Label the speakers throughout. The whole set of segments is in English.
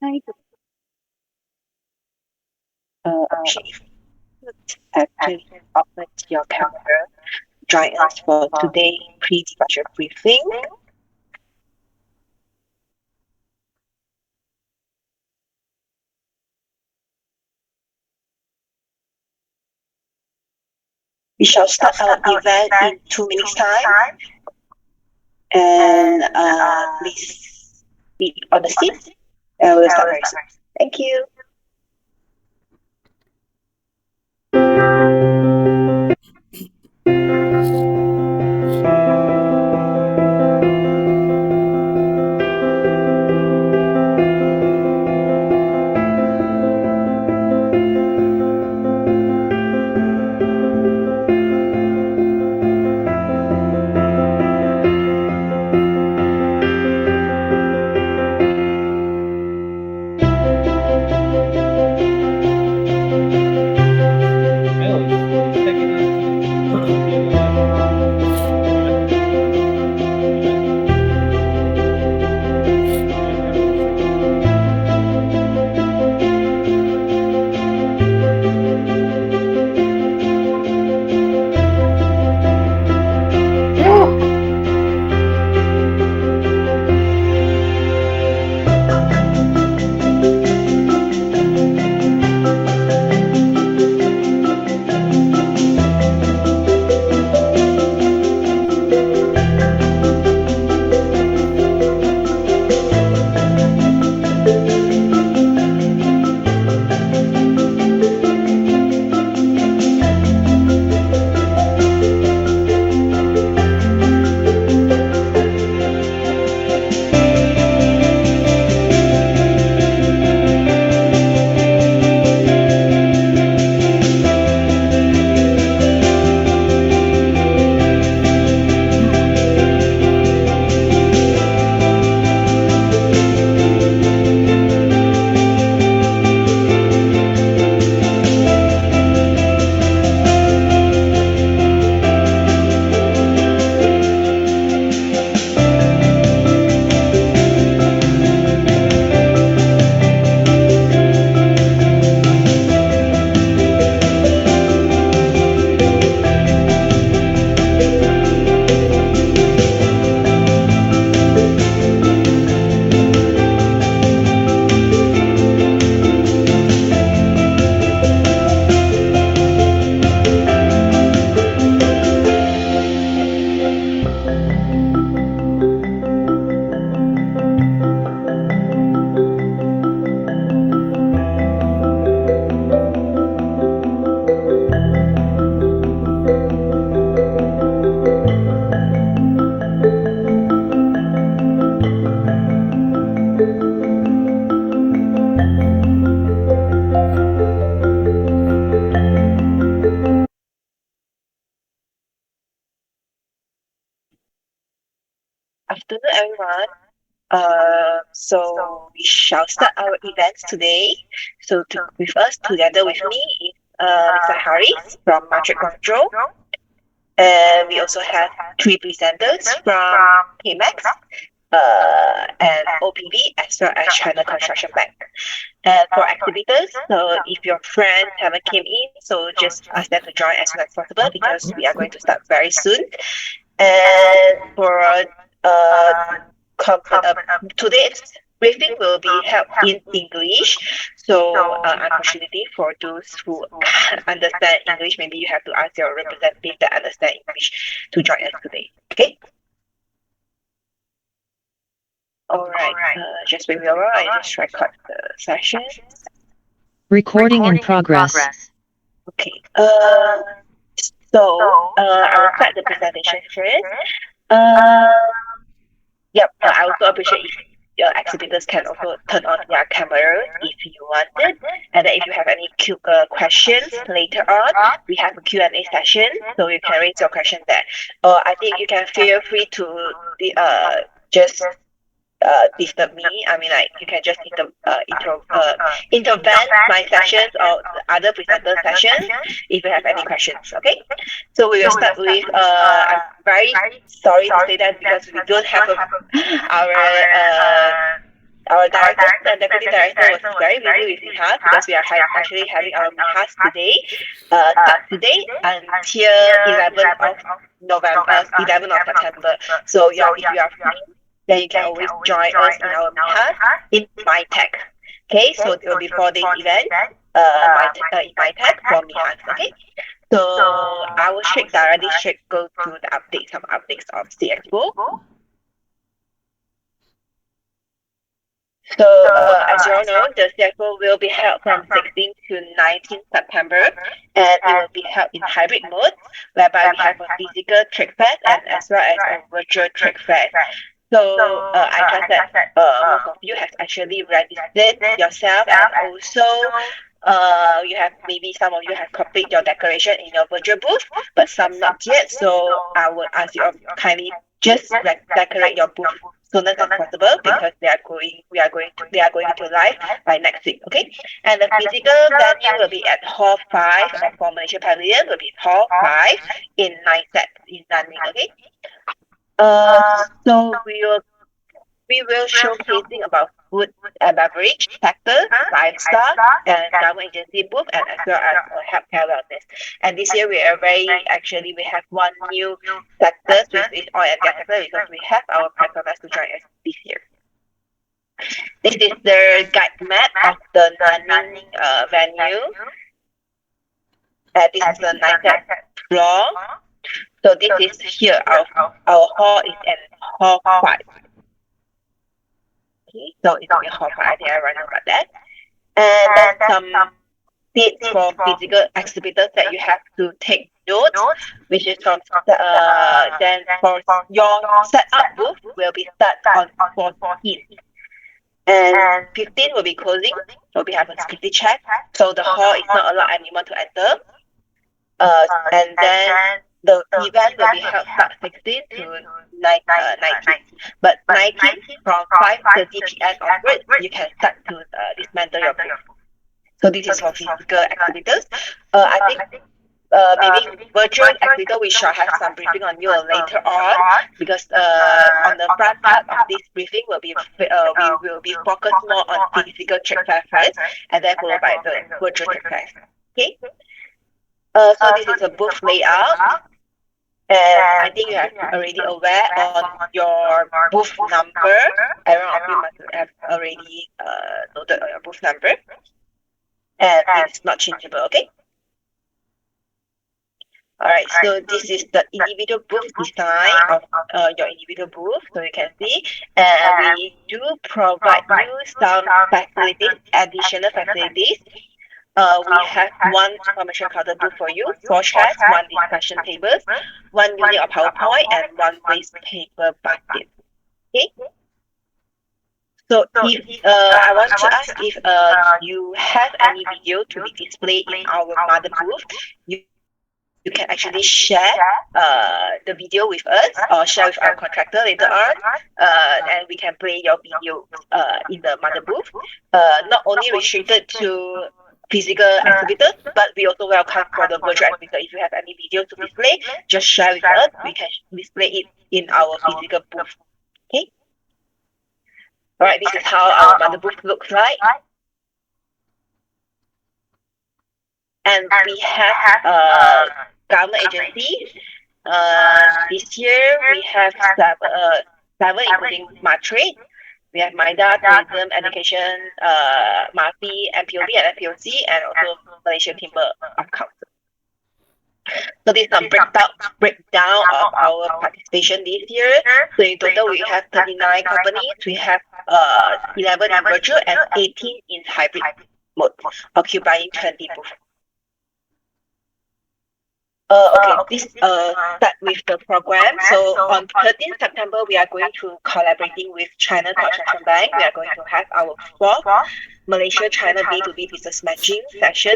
Speaker 1: Hi, appreciate if you could actually open your camera, join us for today pre-departure briefing. We shall start our event in 2 minutes time, and please be on the seat, and we'll start very soon. Thank you. Afternoon, everyone. So we shall start our events today. With us, together with me, is Mr. Haris from Matric Guangzhou, and we also have three presenters from KMAX, and OPB, as well as China Construction Bank. And for activators, so if your friends haven't came in, so just ask them to join as soon as possible because we are going to start very soon. And for today's briefing will be held in English. So, unfortunately, for those who understand English, maybe you have to ask your representative that understand English to join us today. Okay. All right. Just wait a while. I just record the session.
Speaker 2: Recording in progress.
Speaker 1: Okay. I will start the presentation first. I also appreciate if your exhibitors can also turn on their cameras if you want it. And then if you have any questions later on, we have a Q&A session, so you can raise your question there. Or I think you can feel free to just disturb me. I mean, like you can just intervene my sessions or the other presenter sessions if you have any questions. Okay, so we will start with. I'm very sorry to say that because we don't have our our director and deputy director was very busy with MIHAS because we are actually having our MIHAS today, start today until 11th of November, 11th of September. So yeah, if you are free, then you can always join us in our MIHAS in MyTech. Okay, so it will be 4 days event, in MyTech for MIHAS. Okay, so I will directly go to the updates, some updates of CXPO. So, as you all know, the CXPO will be held from 16th to 19th September, and it will be held in hybrid mode, whereby we have a physical trade fair and as well as a virtual trade fair. So, I trust that most of you have actually registered yourself, and also you have maybe some of you have completed your decoration in your virtual booth, but some not yet. So I would ask you kindly just decorate your booth sooner than possible because they are going to live by next week. Okay, and the physical venue will be at Hall 5, and for Malaysia Pavilion will be Hall 5 in NICET in Nanning. Okay. So we will showcasing about food and beverage sector, lifestyle, and government agency booth, and as well as healthcare wellness. And this year we have one new sector, which is oil and gas sector, because we have our Petronas to join us this year. This is the guide map of the Nanning venue. This is the 9th floor. So this is here. Our hall is at Hall 5. Okay, so it's in Hall 5. I think I already know about that. And then some dates for physical exhibitors that you have to take notes, which is from then for your setup booth will be start on 14th. And 15 will be closing, so we have a security check. So the hall is not allowed anyone to enter. And then the event will be held start 16 to 19. But 19 from 5:30 p.m. onwards, you can start to dismantle your booth. So this is for physical exhibitors. I think maybe virtual exhibitor we shall have some briefing on you later on, because on the front part of this briefing will be we will be focused more on physical trade fair first, and then followed by the virtual trade fair. Okay. So this is a booth layout, and I think you are already aware on your booth number. Everyone of you must have already noted on your booth number, and it's not changeable. Okay. Alright, so this is the individual booth design of your individual booth, so you can see. And we do provide you some facilities, additional facilities. We have one commercial counter booth for you, 4 chairs, 1 discussion tables, 1 unit of PowerPoint, and 1 waste paper basket. Okay. So if I want to ask if you have any video to be displayed in our mother booth, you can actually share the video with us or share with our contractor later on, and we can play your video in the mother booth. Not only restricted to physical exhibitors, but we also welcome for the virtual exhibitor. If you have any video to display, just share with us. We can display it in our physical booth. Okay. Alright, this is how our mother booth looks like. And we have government agencies. This year we have 7 including Matrade. We have MIDA, Tourism, Education, MAFI, MPOB, and FPOC, and also Malaysia Timber of Council. So this is some breakdown of our participation this year. So in total we have 39 companies. We have 11 in virtual and 18 in hybrid mode, occupying 20 booths. This start with the program. So on 13th September, we are going to collaborating with China Construction Bank. We are going to have our 4th Malaysia-China B2B business matching session,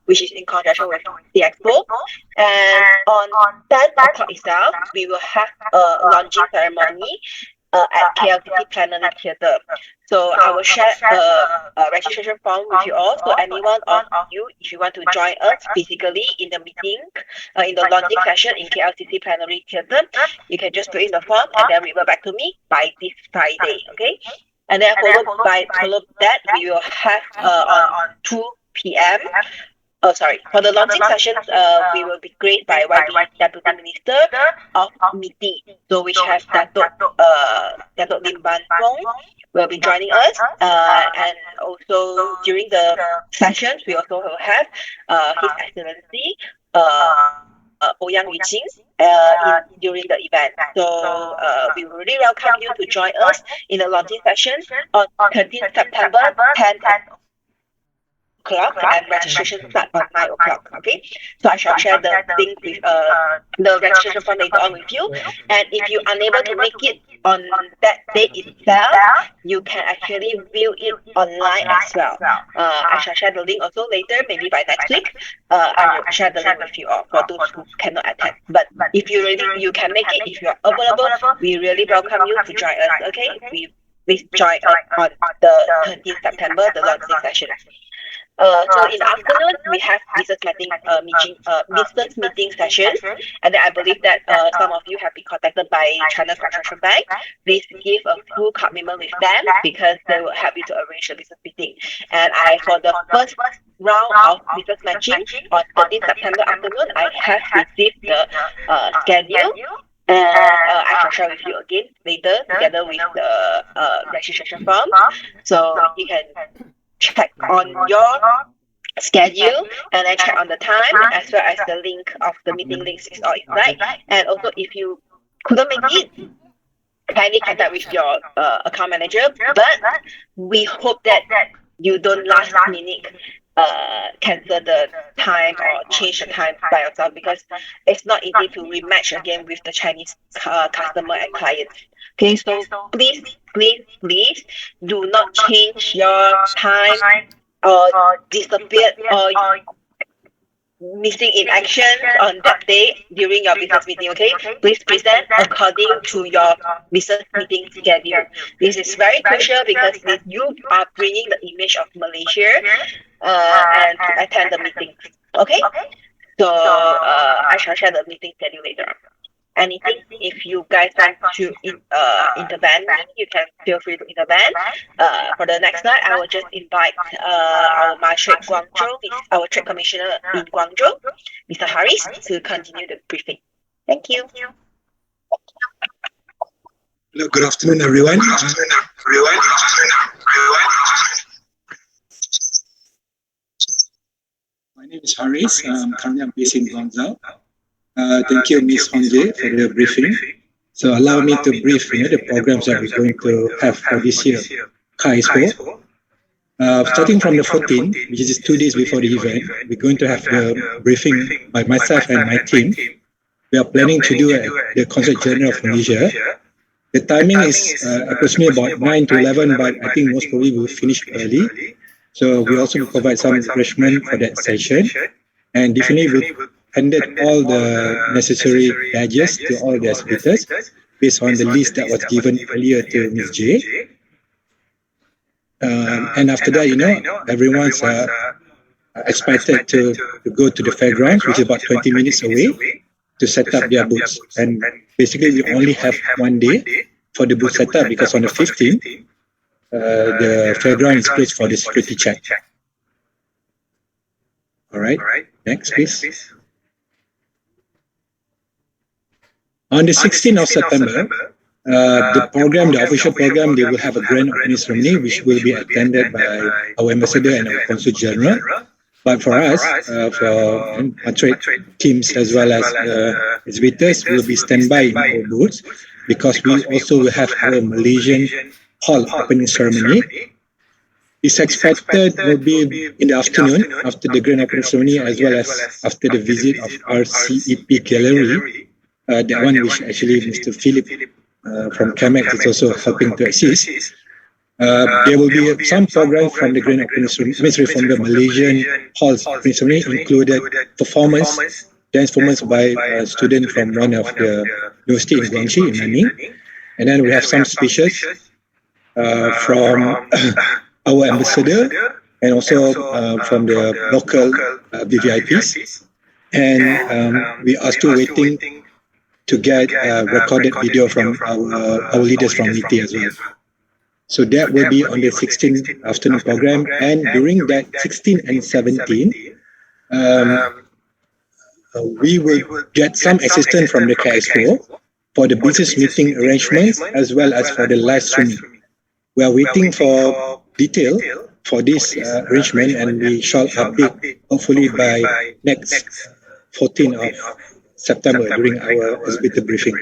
Speaker 1: which is in conjunction with CXPO. And on 10th o'clock itself, we will have a launching ceremony at KLCC Plenary Theatre. So I will share a registration form with you all. So anyone of you, if you want to join us physically in the meeting, in the launching session in KLCC Plenary Theatre, you can just fill in the form and then revert back to me by this Friday. Okay. And then followed that, we will have on 2 p.m. Oh, sorry. For the launching sessions, we will be graced by YB Deputy Minister of MITI, so which has Datuk Lim Ban Fong will be joining us. And also during the sessions, we also will have His Excellency Ouyang Yuqing during the event. So we really welcome you to join us in the launching session on 13th September, 10 o'clock, and registration start on 9 o'clock. Okay, so I shall share the link with the registration form later on with you. And if you're unable to make it on that date itself, you can actually view it online as well. I shall share the link also later, maybe by next week. I will share the link with you all for those who cannot attend. But if you can make it, if you're available, we really welcome you to join us. Okay, please join us on the 13th September, the launching session. So in the afternoon, we have business meeting sessions, and then I believe that some of you have been contacted by China Construction Bank. Please give a full commitment with them because they will help you to arrange the business meeting. And for the first round of business matching on 13th September afternoon, I have received the schedule. And I shall share with you again later together with the registration form. So you can check on your schedule and then check on the time as well as the link of the meeting links is all inside. And also if you couldn't make it, kindly contact with your account manager. But we hope that you don't last minute cancel the time or change the time by yourself, because it's not easy to rematch again with the Chinese customer and clients. Okay, so please do not change your time or disappear or missing in action on that day during your business meeting. Okay, please present according to your business meeting schedule. This is very crucial because you are bringing the image of Malaysia and to attend the meeting. Okay, so I shall share the meeting schedule later on. Anything, if you guys want to intervene, you can feel free to intervene. For the next slide, I will just invite our Matrix Guangzhou, our Trade Commissioner in Guangzhou, Mr. Haris, to continue the briefing. Thank you.
Speaker 3: Hello, good afternoon, everyone. My name is Haris. Currently I'm based in Guangzhou. Thank you, Ms. Honje, for the briefing. So allow me to brief the programs that we're going to have for this year, CAI Expo. Starting from the 14th, which is 2 days before the event, we're going to have the briefing by myself and my team. We are planning to do the Consul General of Malaysia. The timing is approximately about 9 to 11, but I think most probably we'll finish early. So we also provide some refreshment for that session. And definitely we'll handed all the necessary badges to all the exhibitors based on the list that was given earlier to Ms. J. And after that, everyone's expected to go to the fairgrounds, which is about 20 minutes away, to set up their booths. And basically, we only have 1 day for the booth setup because on the 15th, the fairground is closed for the security check. All right, next, please. On the 16th of September, the official program, they will have a grand opening ceremony, which will be attended by our ambassador and our consul general. But for us, for our trade teams as well as exhibitors, will be standby in our booths because we also will have our Malaysian hall opening ceremony. It's expected will be in the afternoon after the grand opening ceremony as well as after the visit of RCEP Gallery. That one which actually Mr. Philip from CAMEX is also helping to assist. There will be some program from the Grand Opening Ceremony, from the Malaysian Halls Opening Ceremony, included dance performance by a student from one of the university in Guangxi, in Nanning. And then we have some speeches from our ambassador and also from the local VVIPs. And we are still waiting to get a recorded video from our leaders from MITI as well. So that will be on the 16th afternoon program, and during that 16 and 17, we will get some assistance from the KSO for the business meeting arrangements as well as for the live streaming. We are waiting for detail for this arrangement, and we shall update hopefully by next 14th of September during our exhibitor briefing.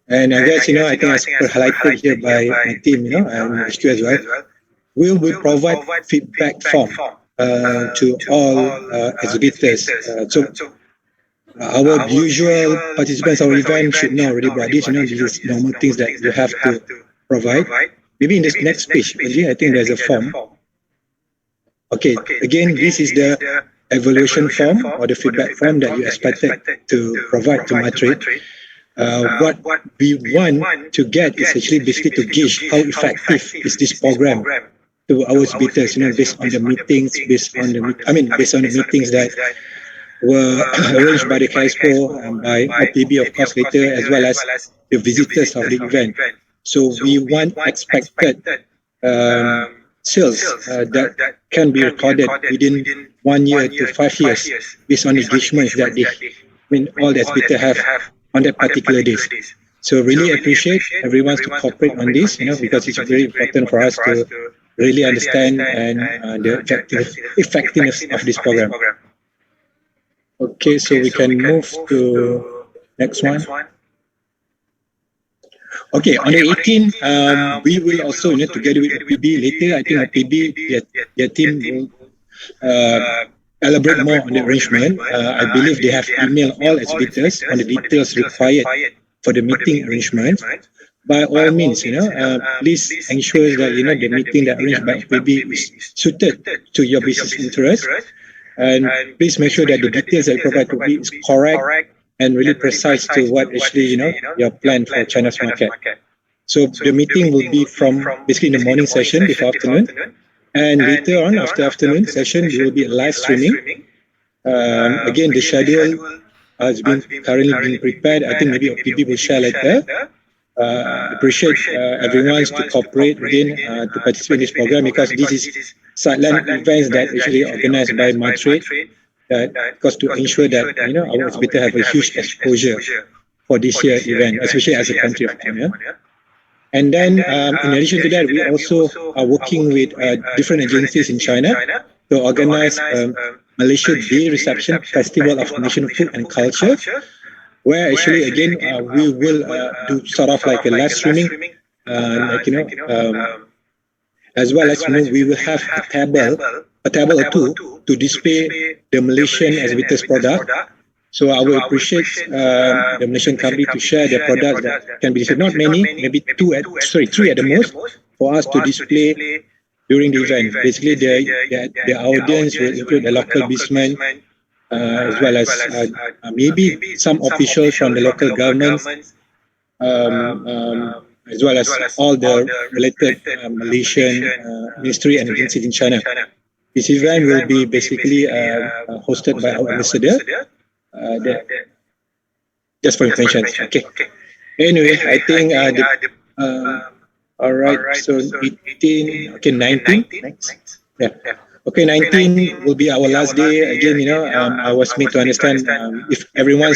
Speaker 3: And I guess, I think as per highlighted here by my team, and HQ as well, we will provide feedback form to all exhibitors. So our usual participants of our event should know already about this. These are normal things that you have to provide. Maybe in this next page, I think there's a form. Okay, again, this is the evaluation form or the feedback form that you expected to provide to Matrix. What we want to get is actually basically to gauge how effective is this program to our exhibitors, based on the meetings, based on the meetings that were arranged by the KSPO and by OPB, of course, later, as well as the visitors of the event. So we want expected sales that can be recorded within 1 year to 5 years based on engagements that all the exhibitors have on that particular days. So really appreciate everyone to cooperate on this, because it's very important for us to really understand and the effectiveness of this program. Okay, so we can move to next one. Okay, on the 18th, we will also, together with OPB later, I think OPB, their team will elaborate more on the arrangement. I believe they have emailed all exhibitors on the details required for the meeting arrangement. By all means, please ensure that, the meeting that arranged by OPB is suited to your business interest. And please make sure that the details that you provide to OPB is correct and really precise to what actually, your plan for China's market. So the meeting will be from basically in the morning session before afternoon. And later on, after afternoon session, there will be a live streaming. Again, the schedule has been currently being prepared. I think maybe OPB will share later. Appreciate everyone to cooperate again to participate in this program, because this is sideline events that actually organized by Matrix, because to ensure that our exhibitor have a huge exposure for this year event, especially as a country of China. And then, in addition to that, we also are working with different agencies in China to organize Malaysia Day Reception Festival of National Food and Culture, where actually, again, we will do sort of like a live streaming, as well as we will have a table or two to display the Malaysian exhibitors' product. So I will appreciate the Malaysian company to share their products that can be displayed. Not many, maybe three at the most, for us to display during the event. Basically, the audience will include the local businessmen, as well as maybe some officials from the local government, as well as all the related Malaysian ministry and agencies in China. This event will be basically hosted by our ambassador. Just for information. Okay. Anyway, I think all right. So 18. Okay, 19. Next. Yeah. Okay, 19 will be our last day. Again, I was made to understand if everyone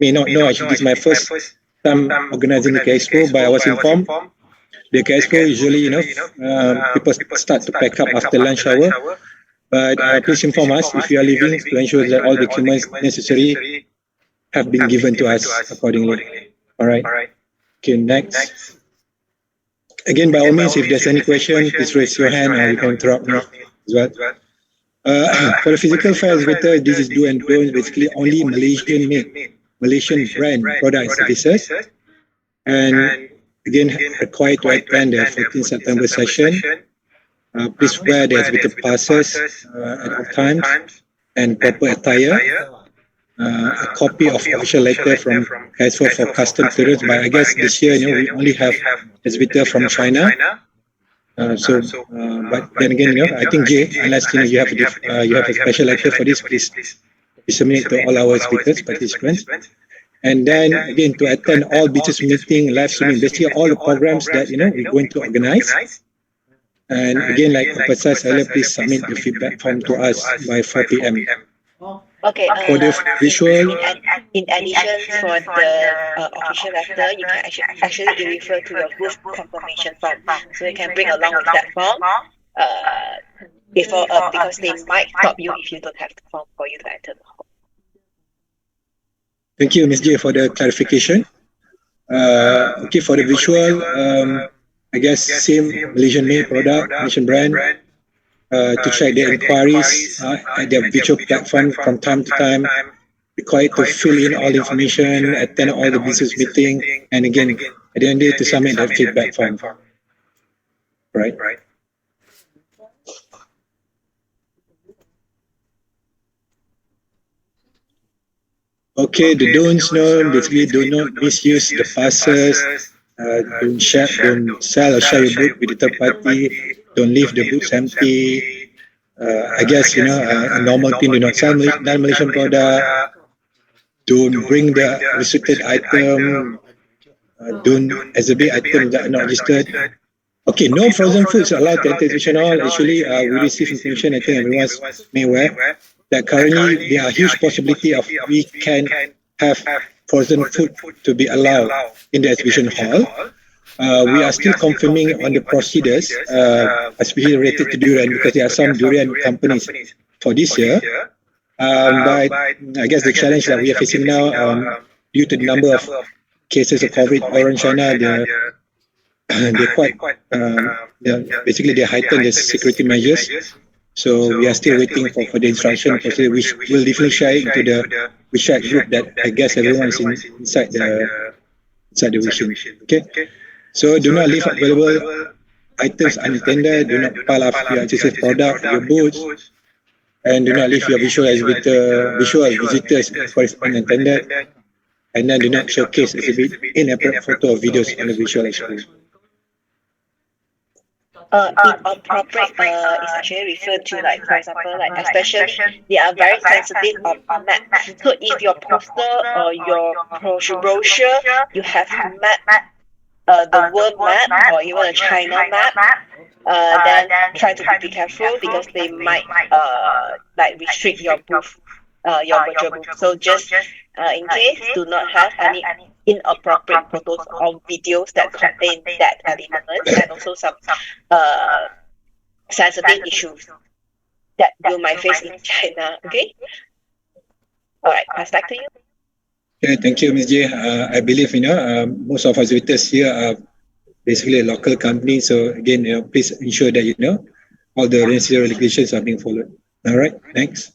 Speaker 3: may not know. Actually, this is my first time organizing the KSPO, but I was informed the KSPO usually, people start to pack up after lunch hour. But please inform us if you are leaving to ensure that all documents necessary have been given to us accordingly. All right. Okay, next. Again, by all means, if there's any question, please raise your hand or you can interrupt me as well. For the physical fair exhibitor, this is do and don't, basically only Malaysian made, Malaysian brand product services. And again, required to attend the 14th September session. Please wear the exhibitor passes at all times and proper attire. A copy of official letter from KSPO for custom clearance. But I guess this year, we only have exhibitor from China. But then again, I think Jay, unless you have a special letter for this, please disseminate to all our exhibitors, participants. And then again, to attend all business meeting, live streaming, basically all the programs that, we're going to organize. And again, like emphasized earlier, please submit the feedback form to us by 4 p.m.
Speaker 1: Okay.
Speaker 3: For the visual,
Speaker 1: In addition, for the official letter, you can actually refer to your booth confirmation form. So you can bring along with that form before because they might stop you if you don't have the form for you to enter the hall.
Speaker 3: thank you, Ms. J, for the clarification. Okay, for the visual, I guess same Malaysian made product, Malaysian brand, to check their inquiries at their virtual platform from time to time, required to fill in all information, attend all the business meeting, and again, at the end of the day, to submit that feedback form. Right? Okay, the don'ts know, basically do not misuse the passes, don't sell or share your book with the third party, don't leave the books empty. I guess, a normal thing, do not sell non-Malaysian product, don't bring the restricted item, don't exhibit items that are not registered. Okay, no frozen foods allowed to enter exhibition hall. Actually, we receive information, I think everyone's made aware, that currently there are huge possibility of we can have frozen food to be allowed in the exhibition hall. We are still confirming on the procedures, especially related to durian, because there are some durian companies for this year. But I guess the challenge that we are facing now, due to the number of cases of COVID around China, they're quite, basically they heighten the security measures. So we are still waiting for the instruction, which will definitely share into the WeChat group that I guess everyone is inside the vision. Okay. So do not leave available items unattended. Do not pile up your accessory product, your booths, and do not leave your visual visitors unattended. And then do not showcase exhibit inappropriate photo or videos on the visual expo.
Speaker 1: Inappropriate is actually referred to, like, for example, like, especially they are very sensitive of map. So if your poster or your brochure, you have map, the world map or even a China map, then try to be careful because they might like restrict your booth, your virtual booth. So just in case, do not have any inappropriate photos or videos that contain that element, and also some sensitive issues that you might face in China. Okay. All right, pass back to you.
Speaker 3: Okay, thank you, Ms. J. I believe most of our exhibitors here are basically a local company. So again, please ensure that all the necessary regulations are being followed. All right, next.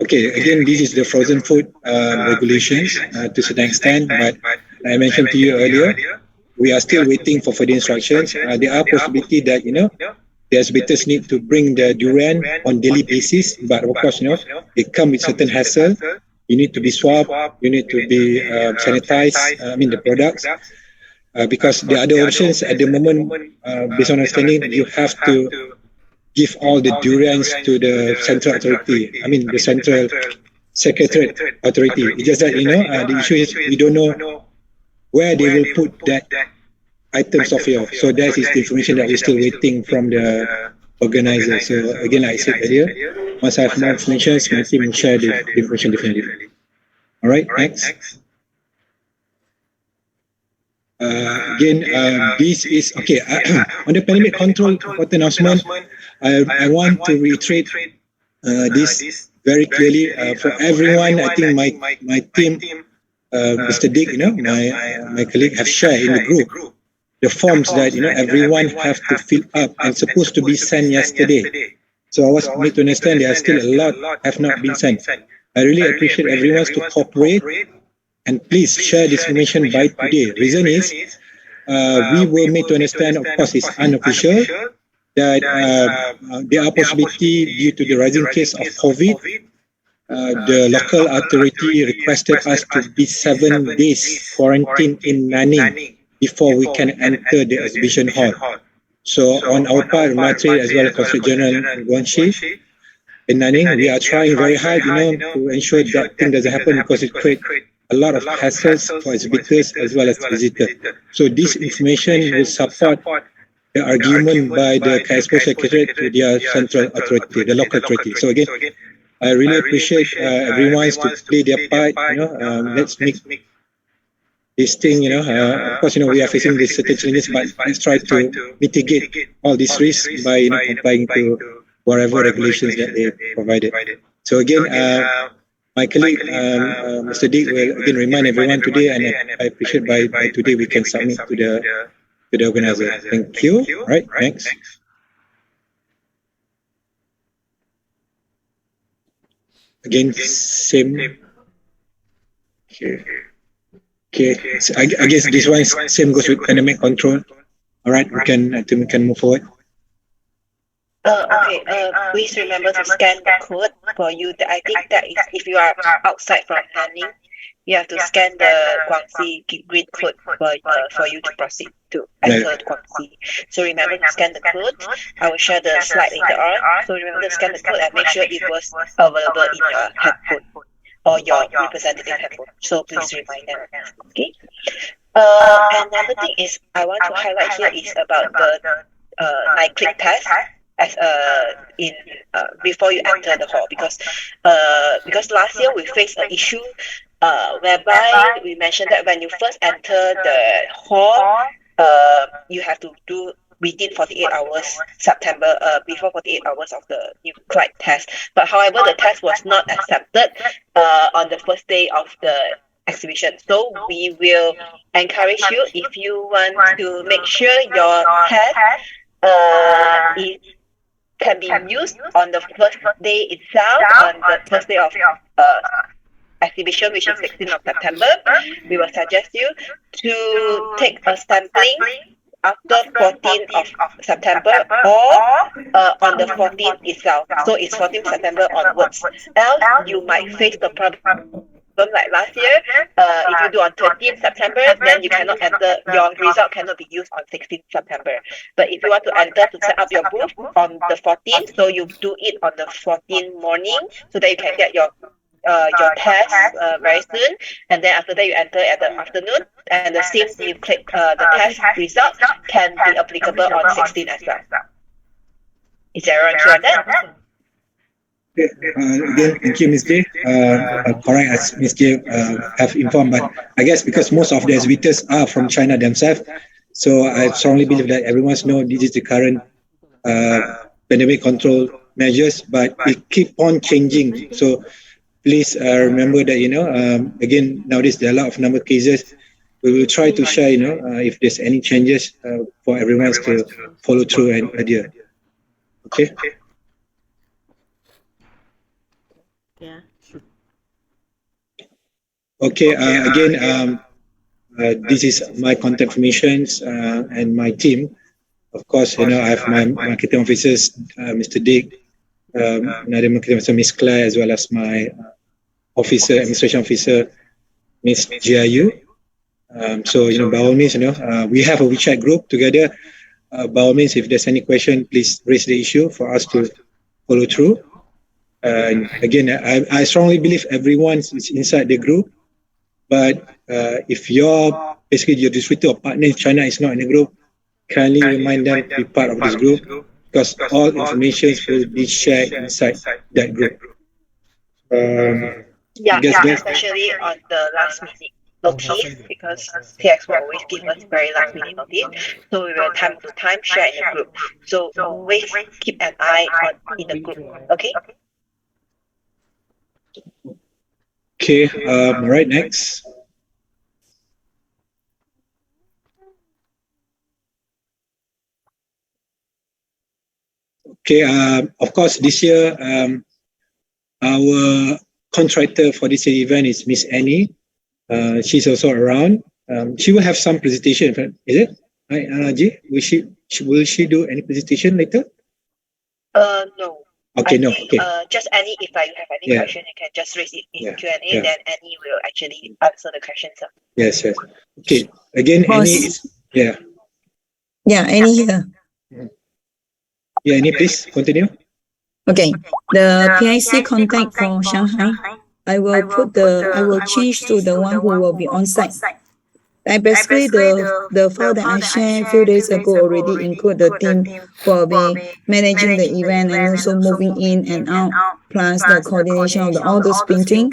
Speaker 3: Okay, again, this is the frozen food regulations to a certain extent, but I mentioned to you earlier, we are still waiting for further instructions. There are possibility that, the exhibitors need to bring the durian on daily basis, but of course, it comes with certain hassle. You need to be swabbed, you need to be sanitized, the products, because the other options at the moment, based on understanding, you have to give all the durians to the central authority, the central secretariat authority. It's just that, the issue is we don't know where they will put that items of yours. So that is the information that we're still waiting from the organizer. So again, like I said earlier, once I have more information, my team will share the information definitively. All right, next. Again, this is, okay, on the pandemic control important announcement, I want to reiterate this very clearly for everyone. I think my team, Mr. Dick, my colleague have shared in the group the forms that everyone have to fill up and supposed to be sent yesterday. So I was made to understand there are still a lot have not been sent. I really appreciate everyone to cooperate and please share this information by today. Reason is we were made to understand, of course, it's unofficial, that there are possibility due to the rising case of COVID. The local authority requested us to be 7 days quarantine in Nanning before we can enter the exhibition hall. So on our part, Matri as well as Consul General Guangxi, in Nanning. We are trying very hard, to ensure that thing doesn't happen because it creates a lot of hassles for exhibitors as well as visitors. So this information will support the argument by the KSPO Secretariat to their central authority, the local authority. So again, I really appreciate everyone to play their part. Let's make this thing, of course, we are facing these certain challenges, but let's try to mitigate all these risks by complying to whatever regulations that they provided. So again, my colleague, Mr. Dick, will again remind everyone today, and I appreciate by today we can submit to the organizer. Thank you. All right, next. Again, same. Okay. So I guess this one is same goes with pandemic control. All right, we can move forward.
Speaker 1: Okay. Please remember to scan the code for you. I think that is if you are outside from Nanning, you have to scan the Guangxi green code for you to proceed to enter Guangxi. So remember to scan the code. I will share the slide later on. So remember to scan the code and make sure it was available in your headphone or your representative headphone. So please remind them. Okay. Another thing is I want to highlight here is about the night click test. As before you enter the hall, because last year we faced an issue whereby we mentioned that when you first enter the hall, you have to do within 48 hours before 48 hours of the new flight test. But however, the test was not accepted on the first day of the exhibition. So we will encourage you, if you want to make sure your test can be used on the first day itself, on the first day of exhibition, which is 16th of September, we will suggest you to take a sampling after 14th of September or on the 14th itself. So it's 14th September onwards. Else, you might face the problem like last year. If you do on 20th September, then you cannot enter, your result cannot be used on 16th September. But if you want to enter to set up your booth on the 14th, so you do it on the 14th morning so that you can get your test very soon, and then after that you enter at the afternoon, and the same you click the test result can be applicable on 16 as well. Is everyone clear on that?
Speaker 3: Again, thank you, Ms. J. Correct, as Ms. J have informed, but I guess because most of the exhibitors are from China themselves, so I strongly believe that everyone knows this is the current pandemic control measures, but it keep on changing. So please remember that, again, nowadays there are a lot of number of cases. We will try to share, if there's any changes for everyone to follow through and adhere. Okay.
Speaker 4: Yeah.
Speaker 3: Okay. Again, this is my contact information and my team. Of course, I have my marketing officers, Mr. Dick, another marketing officer, Miss Claire, as well as my administration officer, Miss Jiayu. So, by all means, we have a WeChat group together. By all means, if there's any question, please raise the issue for us to follow through. And again, I strongly believe everyone is inside the group, but if your distributor or partner in China is not in the group, kindly remind them to be part of this group, because all information will be shared inside that group.
Speaker 1: Especially on the last minute notice, because TX will always give us very last minute notice, so we will time to time share in the group. So always keep an eye in the group. Okay.
Speaker 3: Okay. Right. Next. Okay. Of course, this year, our contractor for this event is Miss Annie. She's also around. She will have some presentation. Is it? Right, Ji? Will she do any presentation later?
Speaker 1: No.
Speaker 3: Okay, no. Okay.
Speaker 1: Just Annie, if you have any question, you can just raise it in Q&A. Then Annie will actually answer the questions.
Speaker 3: Yes. Okay. Again,
Speaker 5: Boss.
Speaker 3: Annie is
Speaker 5: Yeah, Annie here.
Speaker 3: Yeah, Annie, please continue.
Speaker 5: Okay, the PIC contact for Shanghai, I will change to the one who will be on site. And basically, the file that I shared a few days ago already include the team who will be managing the event and also moving in and out, plus the coordination of all those printing,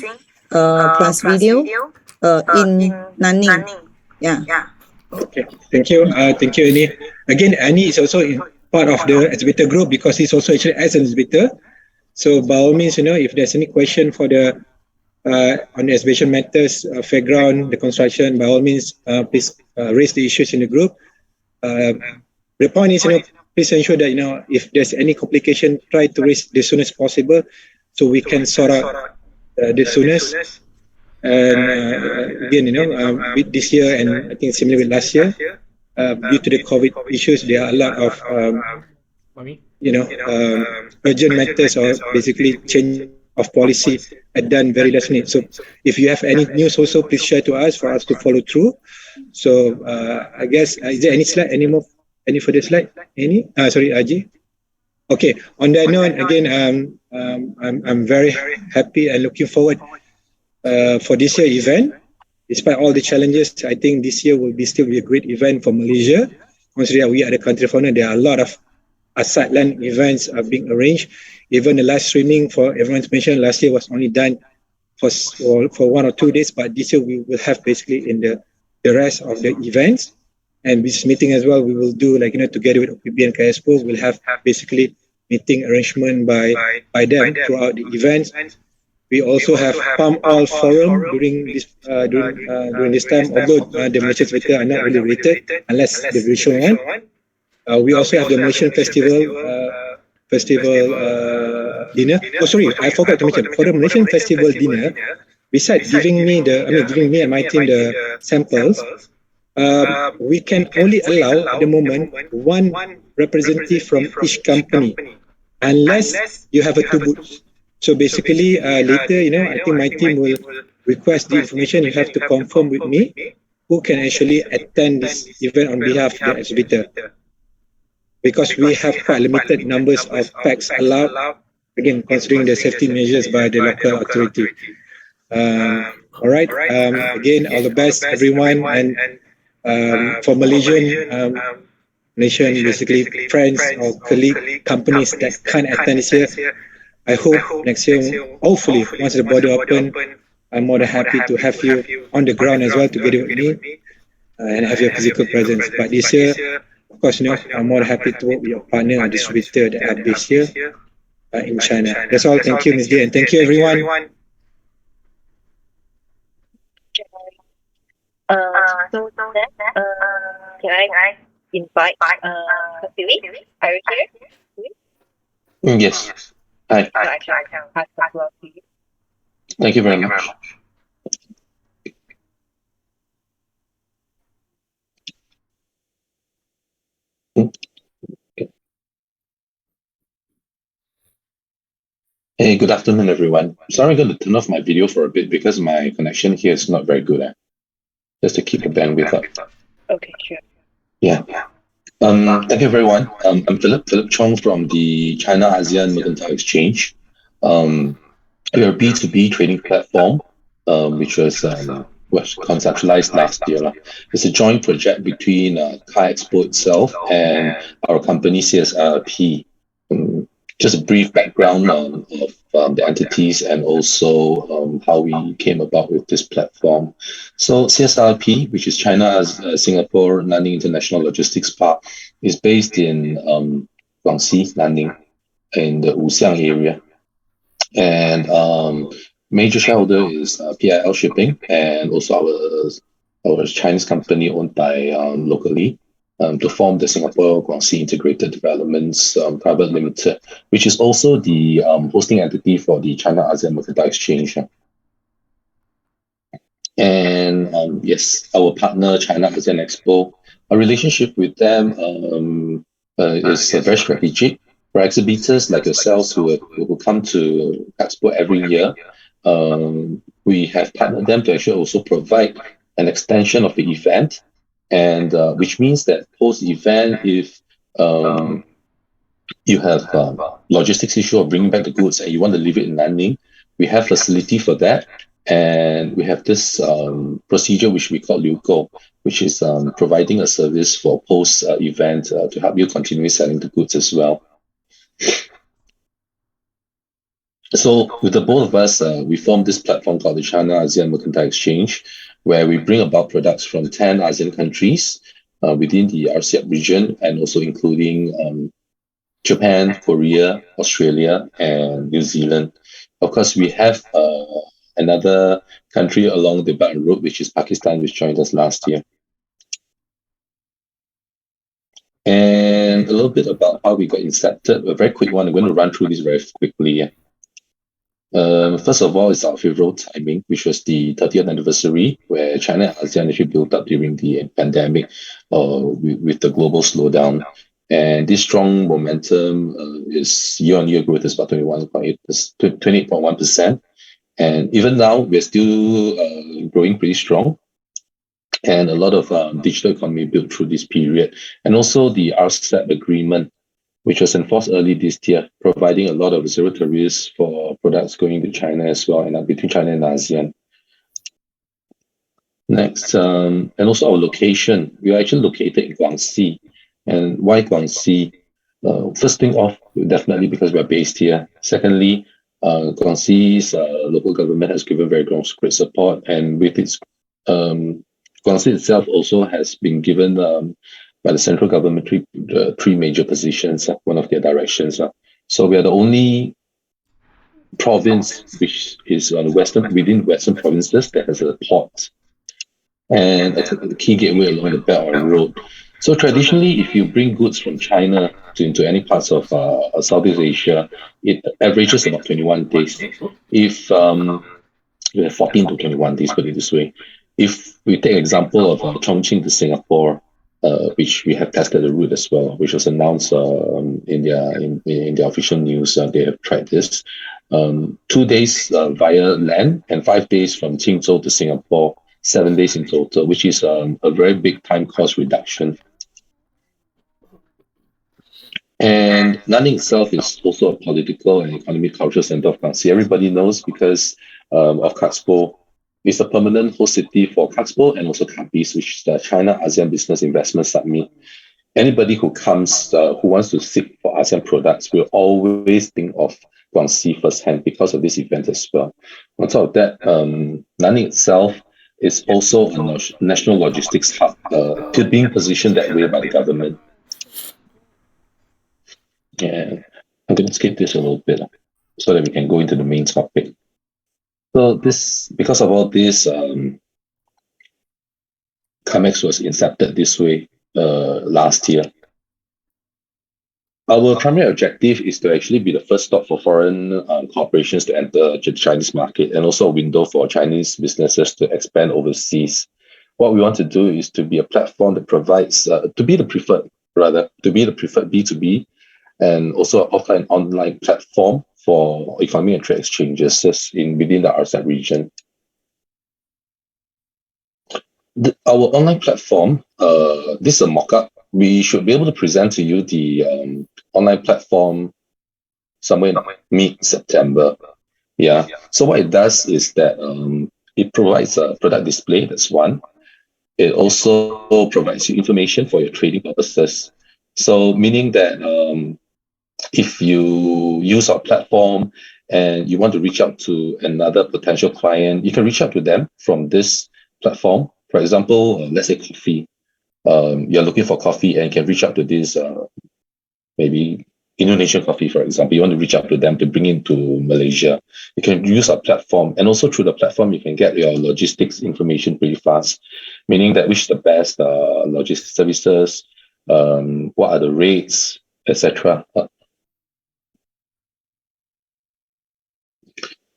Speaker 5: plus video, in Nanning. Yeah.
Speaker 3: Okay, thank you. Thank you, Annie. Again, Annie is also part of the exhibitor group because he's also actually as an exhibitor. So by all means, if there's any question for the on the exhibition matters, fairground, the construction, by all means, please raise the issues in the group. The point is, please ensure that if there's any complication, try to raise the soonest possible, so we can sort out the soonest. And again, with this year and I think similar with last year, due to the COVID issues, there are a lot of urgent matters or basically change of policy are done very last minute. So if you have any news also, please share to us for us to follow through. So I guess, is there any slide, any further slide? Sorry, Ajay. Okay, on that note, again, I'm very happy and looking forward for this year event. Despite all the challenges, I think this year will still be a great event for Malaysia. Considering we are the country founder, there are a lot of sideline events are being arranged. Even the live streaming for everyone's mentioned last year was only done for 1 or 2 days, but this year we will have basically in the rest of the events. And this meeting as well, we will do together with OPB and KSPO, we'll have basically meeting arrangement by them throughout the events. We also have Palm Oil Forum during this time, although the Malaysian Exhibitor are not really related unless the virtual one. We also have the Malaysian Festival dinner. Oh, sorry, I forgot to mention. For the Malaysian Festival dinner, besides giving me and my team the samples, we can only allow at the moment one representative from each company, unless you have a 2 booths. So basically, later, I think my team will request the information. You have to confirm with me who can actually attend this event on behalf of the exhibitor. Because we have quite limited numbers of packs allowed, again, considering the safety measures by the local authority. All right. Again, all the best, everyone. And for Malaysian, basically friends or colleague companies that can't attend this year, I hope next year, hopefully, once the border open, I'm more than happy to have you on the ground as well together with me and have your physical presence. But this year, of course, I'm more than happy to work with your partner and distributor that are based here in China. That's all. Thank you, Ms. Day, and thank you, everyone.
Speaker 1: So then, can I invite Philip? Are you here?
Speaker 6: Yes. Hi.
Speaker 1: So I can pass the floor to you.
Speaker 6: Thank you very much. Hey, good afternoon, everyone. Sorry, I'm going to turn off my video for a bit because my connection here is not very good. Just to keep the bandwidth up.
Speaker 1: Okay, sure.
Speaker 6: Yeah. Thank you, everyone. I'm Philip Chong from the China ASEAN Mercantile Exchange. We are a B2B trading platform, which was conceptualized last year. It's a joint project between Car Expo itself and our company CSRP. Just a brief background of the entities and also how we came about with this platform. So CSRP, which is China's Singapore Nanning International Logistics Park, is based in Guangxi, Nanning, in the Wuxiang area. And major shareholder is PIL Shipping and also our Chinese company owned by locally. To form the Singapore Guangxi Integrated Developments Private Limited, which is also the hosting entity for the China ASEAN Mercantile Exchange. And yes, our partner China ASEAN Expo, our relationship with them is very strategic. For exhibitors like yourselves who come to Expo every year, we have partnered them to actually also provide an extension of the event. And which means that post-event, if you have logistics issue of bringing back the goods and you want to leave it in Nanning, we have facility for that. And we have this procedure which we call Liugo, which is providing a service for post event to help you continue selling the goods as well. So with the both of us, we formed this platform called the China ASEAN Mercantile Exchange, where we bring about products from 10 ASEAN countries within the RCEP region, and also including Japan, Korea, Australia, and New Zealand. Of course, we have another country along the Belt and Road, which is Pakistan, which joined us last year. And a little bit about how we got incepted. A very quick one. I'm going to run through this very quickly. First of all, it's our favorable timing, which was the 30th anniversary, where China and ASEAN actually built up during the pandemic with the global slowdown. And this strong momentum is year-on-year growth is about 28.1%. And even now, we're still growing pretty strong. And a lot of digital economy built through this period. And also the RCEP agreement, which was enforced early this year, providing a lot of zero tariffs for products going to China as well, and between China and ASEAN. Next, and also our location. We are actually located in Guangxi. And why Guangxi? First thing off, definitely because we are based here. Secondly, Guangxi's local government has given very great support, and with its Guangxi itself also has been given by the central government three major positions, one of their directions. So we are the only province which is on within Western provinces that has a port and a key gateway along the Belt and Road. So traditionally, if you bring goods from China into any parts of Southeast Asia, it averages about 21 days. If we have 14 to 21 days, put it this way. If we take example of Chongqing to Singapore, which we have tested the route as well, which was announced in their official news, they have tried this. 2 days via land and 5 days from Qingzhou to Singapore, 7 days in total, which is a very big time cost reduction. And Nanning itself is also a political and economic cultural center of Guangxi. Everybody knows because of CAXPO. It's a permanent host city for CAXPO and also CABIS, which is the China ASEAN Business Investment Summit. Anybody who comes, who wants to seek for ASEAN products will always think of Guangxi firsthand because of this event as well. On top of that, Nanning itself is also a national logistics hub, being positioned that way by the government. Yeah, I'm going to skip this a little bit so that we can go into the main topic. So because of all this, CAMEX was incepted this way last year. Our primary objective is to actually be the first stop for foreign corporations to enter the Chinese market, and also a window for Chinese businesses to expand overseas. What we want to do is to be a platform that provides, to be the preferred B2B, and also an offline online platform for economy and trade exchanges within the RCEP region. Our online platform, this is a mock-up. We should be able to present to you the online platform somewhere in mid-September. Yeah. So what it does is that it provides a product display, that's one. It also provides you information for your trading purposes. So meaning that if you use our platform and you want to reach out to another potential client, you can reach out to them from this platform. For example, let's say coffee. You're looking for coffee and can reach out to this, maybe Indonesian coffee, for example. You want to reach out to them to bring into Malaysia. You can use our platform, and also through the platform, you can get your logistics information pretty fast, meaning that which is the best logistics services, what are the rates, etc.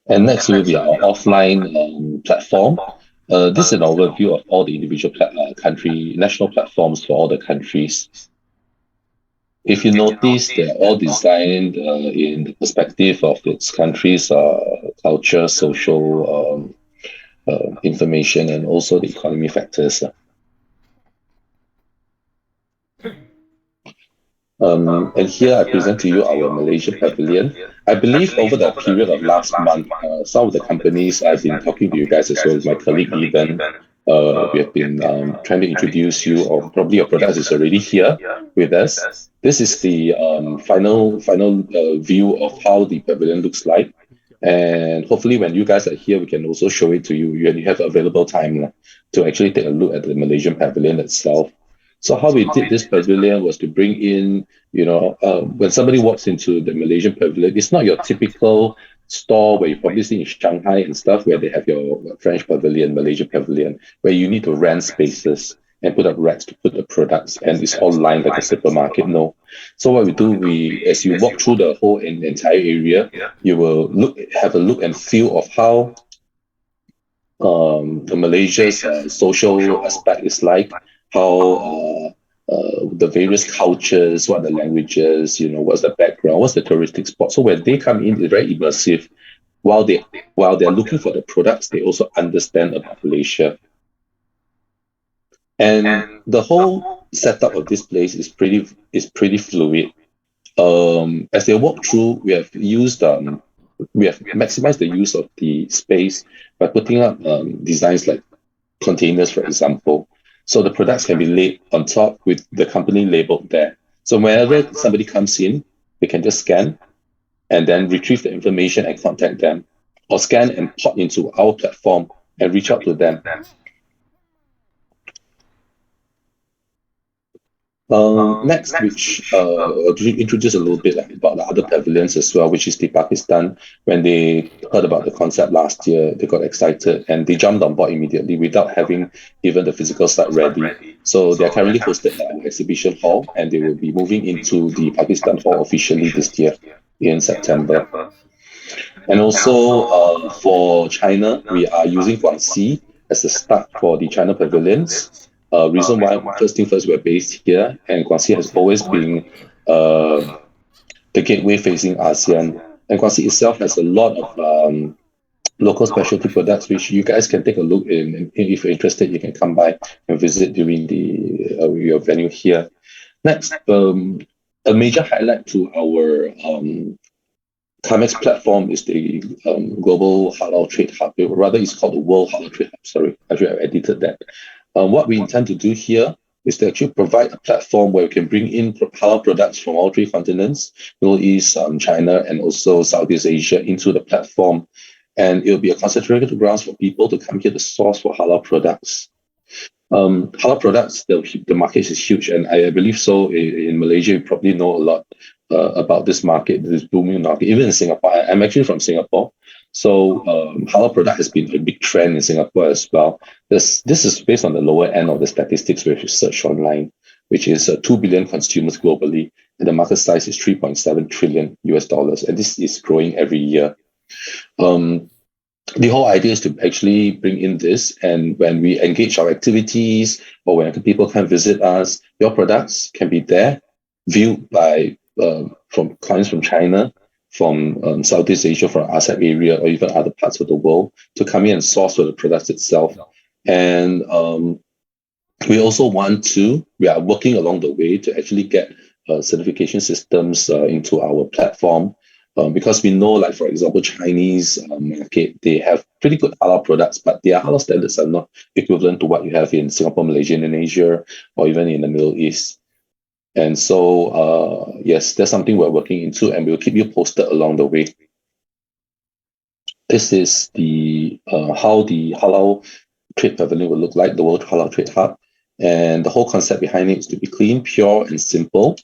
Speaker 6: And next will be our offline platform. This is an overview of all the individual national platforms for all the countries. If you notice, they're all designed in the perspective of its country's culture, social information, and also the economy factors. And here I present to you our Malaysia pavilion. I believe over the period of last month, some of the companies I've been talking to you guys as well, my colleague even, we have been trying to introduce you, or probably your product is already here with us. This is the final view of how the pavilion looks like. And hopefully when you guys are here, we can also show it to you when you have available time to actually take a look at the Malaysian pavilion itself. So how we did this pavilion was to bring in, when somebody walks into the Malaysian pavilion, it's not your typical store where you probably see in Shanghai and stuff, where they have your French pavilion, Malaysian pavilion, where you need to rent spaces and put up racks to put the products, and it's all lined like a supermarket. No. So what we do, as you walk through the whole entire area, you will have a look and feel of how the Malaysia's social aspect is like, how the various cultures, what the languages, what's the background, what's the touristic spot. So when they come in, it's very immersive. While they're looking for the products, they also understand about Malaysia. And the whole setup of this place is pretty fluid. As they walk through, we have maximized the use of the space by putting up designs like containers, for example. So the products can be laid on top with the company labeled there. So whenever somebody comes in, they can just scan and then retrieve the information and contact them, or scan and pop into our platform and reach out to them. Next, which I'll introduce a little bit about the other pavilions as well, which is the Pakistan. When they heard about the concept last year, they got excited and they jumped on board immediately without having even the physical site ready. So they are currently hosted at our exhibition hall, and they will be moving into the Pakistan hall officially this year in September. And also for China, we are using Guangxi as the start for the China pavilions. Reason why, first thing first, we're based here, and Guangxi has always been the gateway facing ASEAN. And Guangxi itself has a lot of local specialty products, which you guys can take a look in. And if you're interested, you can come by and visit during your venue here. Next, a major highlight to our CAMEX platform is the Global Halal Trade Hub. Rather, it's called the World Halal Trade Hub. Sorry, actually, I've edited that. What we intend to do here is to actually provide a platform where we can bring in halal products from all three continents, Middle East, China, and also Southeast Asia, into the platform. And it will be a concentrated grounds for people to come here to source for halal products. Halal products, the market is huge, and I believe so in Malaysia, you probably know a lot about this market, this booming market. Even in Singapore, I'm actually from Singapore. So halal product has been a big trend in Singapore as well. This is based on the lower end of the statistics we search online, which is 2 billion consumers globally, and the market size is $3.7 trillion, and this is growing every year. The whole idea is to actually bring in this, and when we engage our activities or when people come visit us, your products can be there, viewed by from clients from China, from Southeast Asia, from ASEAN area, or even other parts of the world, to come in and source for the products itself. And we also we are working along the way to actually get certification systems into our platform, because we know, like, for example, Chinese market, they have pretty good halal products, but their halal standards are not equivalent to what you have in Singapore, Malaysia, Indonesia, or even in the Middle East. And so, yes, that's something we're working into, and we'll keep you posted along the way. This is how the Halal Trade Pavilion will look like, the World Halal Trade Hub. And the whole concept behind it is to be clean, pure, and simple.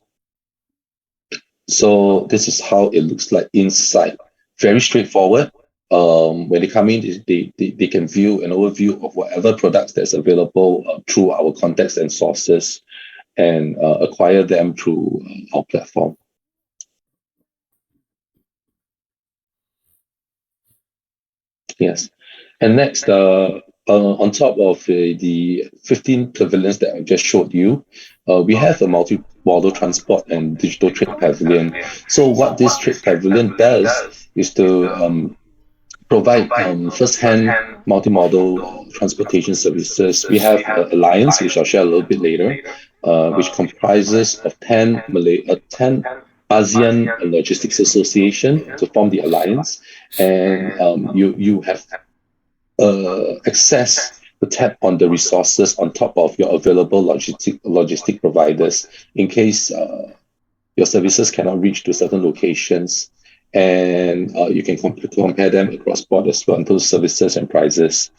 Speaker 6: So this is how it looks like inside. Very straightforward. When they come in, they can view an overview of whatever products that's available through our contacts and sources, and acquire them through our platform. Yes. And next, on top of the 15 pavilions that I just showed you, we have a multi-modal transport and digital trade pavilion. So what this trade pavilion does is to provide first-hand multimodal transportation services. We have Alliance, which I'll share a little bit later. which comprises of 10 ASEAN Logistics Association to form the alliance, and you have access to tap on the resources on top of your available logistic providers in case your services cannot reach to certain locations, and you can compare them across board as well in terms of services and prices.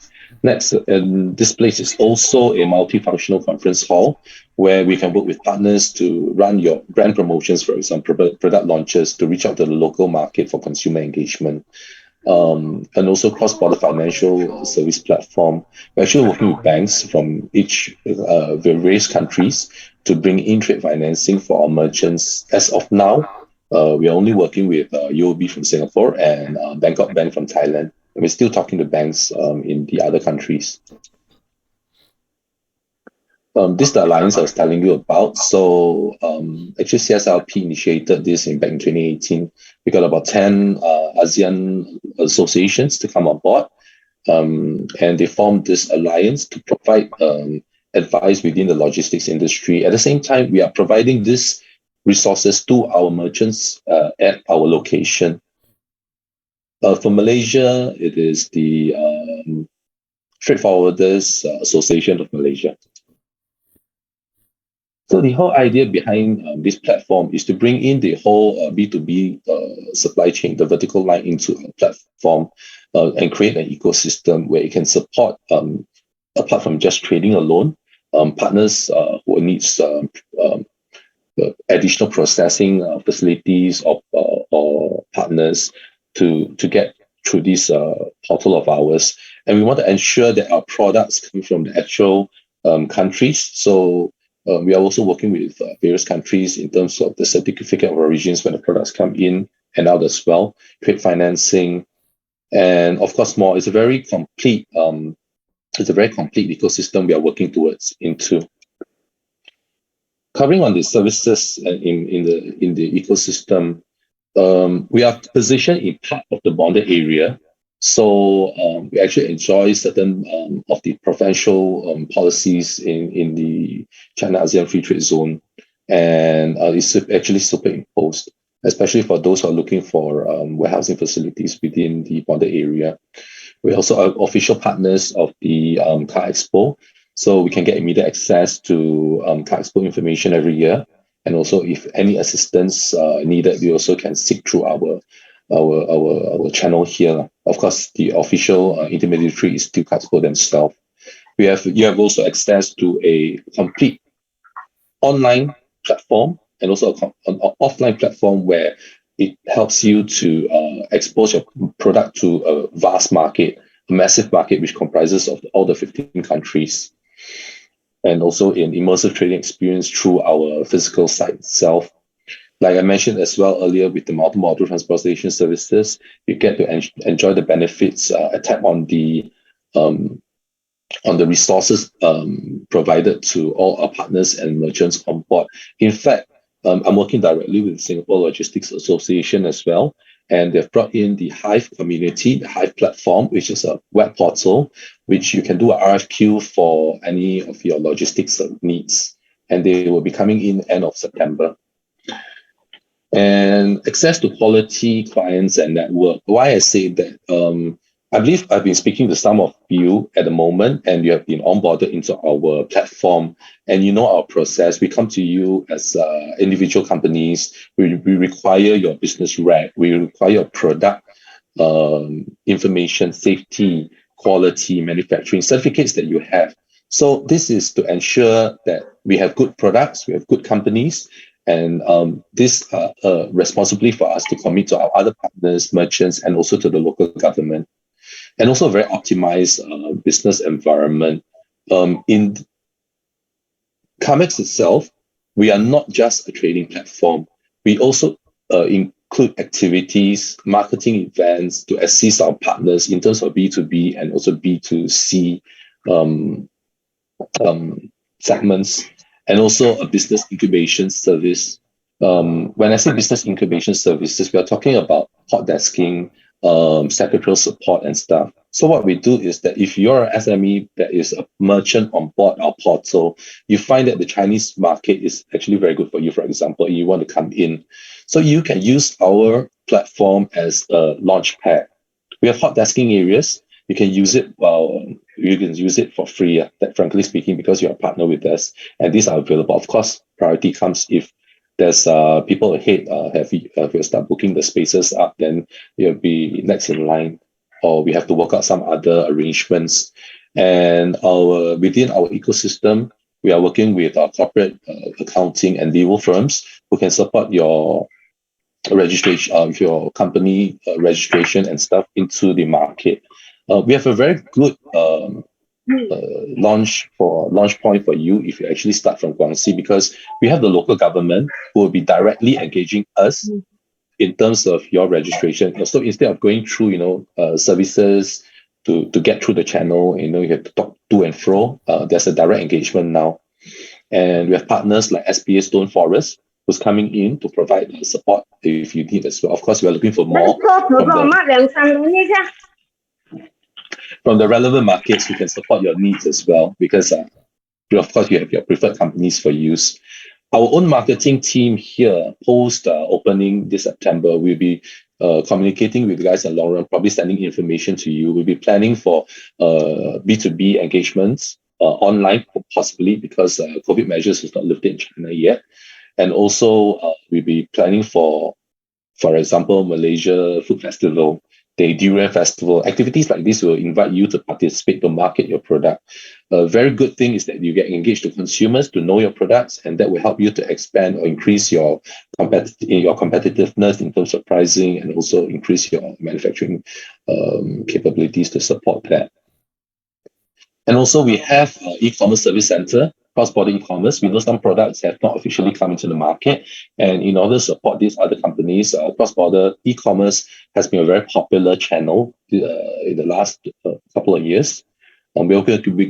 Speaker 6: Next, this place is also a multifunctional conference hall where we can work with partners to run your brand promotions, for example, product launches to reach out to the local market for consumer engagement. And also cross-border financial service platform. We're actually working with banks from each various countries to bring in trade financing for our merchants. As of now, we are only working with UOB from Singapore and Bangkok Bank from Thailand. And we're still talking to banks in the other countries. This is the alliance I was telling you about. So actually CSRP initiated this back in 2018. We got about 10 ASEAN associations to come on board. And they formed this alliance to provide advice within the logistics industry. At the same time, we are providing these resources to our merchants at our location. For Malaysia, it is the Freight Forwarders Association of Malaysia. So the whole idea behind this platform is to bring in the whole B2B supply chain, the vertical line into a platform and create an ecosystem where it can support, apart from just trading alone, partners who needs additional processing facilities or partners to get through this portal of ours. And we want to ensure that our products come from the actual countries. So we are also working with various countries in terms of the certificate of origins when the products come in and out as well, trade financing, and of course more. It's a very complete ecosystem we are working towards into. Covering on the services in the ecosystem, we are positioned in part of the bonded area. So we actually enjoy certain of the provincial policies in the China ASEAN Free Trade Zone, and it's actually superimposed, especially for those who are looking for warehousing facilities within the bonded area. We also are official partners of the Car Expo, so we can get immediate access to Car Expo information every year, and also if any assistance needed, we also can seek through our channel here. Of course, the official intermediary is still Car Expo themselves. You have also access to a complete online platform and also an offline platform where it helps you to expose your product to a vast market, a massive market which comprises of all the 15 countries, and also an immersive trading experience through our physical site itself. Like I mentioned as well earlier, with the multimodal transportation services, you get to enjoy the benefits, tap on the resources provided to all our partners and merchants on board. In fact, I'm working directly with the Singapore Logistics Association as well, and they've brought in the Hive community, the Hive platform, which is a web portal, which you can do a RFQ for any of your logistics needs, and they will be coming in end of September. And access to quality clients and network. Why I say that, I believe I've been speaking to some of you at the moment, and you have been onboarded into our platform, and you know our process. We come to you as individual companies. We require your business rec. We require your product information, safety, quality, manufacturing certificates that you have. So this is to ensure that we have good products, we have good companies, and this responsibility for us to commit to our other partners, merchants, and also to the local government. And also a very optimized business environment. In Carmex itself, we are not just a trading platform. We also include activities, marketing events to assist our partners in terms of B2B and also B2C segments, and also a business incubation service. When I say business incubation services, we are talking about hot desking, secretarial support and stuff. So what we do is that if you're an SME that is a merchant on board our portal, you find that the Chinese market is actually very good for you, for example, and you want to come in. So you can use our platform as a launch pad. We have hot desking areas. You can use it for free, that frankly speaking, because you're a partner with us, and these are available. Of course, priority comes if there's people ahead if you start booking the spaces up, then you'll be next in line, or we have to work out some other arrangements. And within our ecosystem, we are working with our corporate accounting and legal firms who can support your registration of your company registration and stuff into the market. We have a very good launch point for you if you actually start from Guangxi, because we have the local government who will be directly engaging us in terms of your registration. So instead of going through services to get through the channel, you have to talk to and fro. There's a direct engagement now, and we have partners like SPA Stone Forest who's coming in to provide support if you need as well. Of course, we are looking for more from the relevant markets who can support your needs as well, because of course you have your preferred companies for use. Our own marketing team here, post opening this September, will be communicating with you guys in the long run, probably sending information to you. We'll be planning for B2B engagements online, possibly, because COVID measures is not lifted in China yet. And also we'll be planning for example, Malaysia Food Festival, the Durian Festival. Activities like this will invite you to participate to market your product. A very good thing is that you get engaged to consumers to know your products, and that will help you to expand or increase your competitiveness in terms of pricing, and also increase your manufacturing capabilities to support that. And also we have e-commerce service center, cross-border e-commerce. We know some products have not officially come into the market, and in order to support these other companies, cross-border e-commerce has been a very popular channel in the last couple of years. We're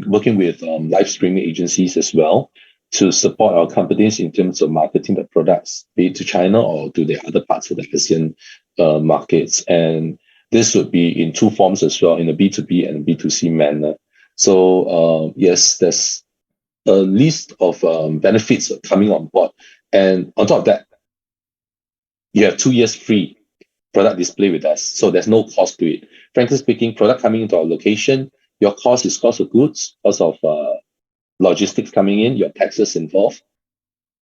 Speaker 6: working with live streaming agencies as well to support our companies in terms of marketing the products, be it to China or to the other parts of the ASEAN markets. And this would be in two forms as well, in a B2B and B2C manner. So yes, there's a list of benefits coming on board. And on top of that, you have 2 years free product display with us. So there's no cost to it. Frankly speaking, product coming into our location, your cost is cost of goods, cost of logistics coming in, your taxes involved,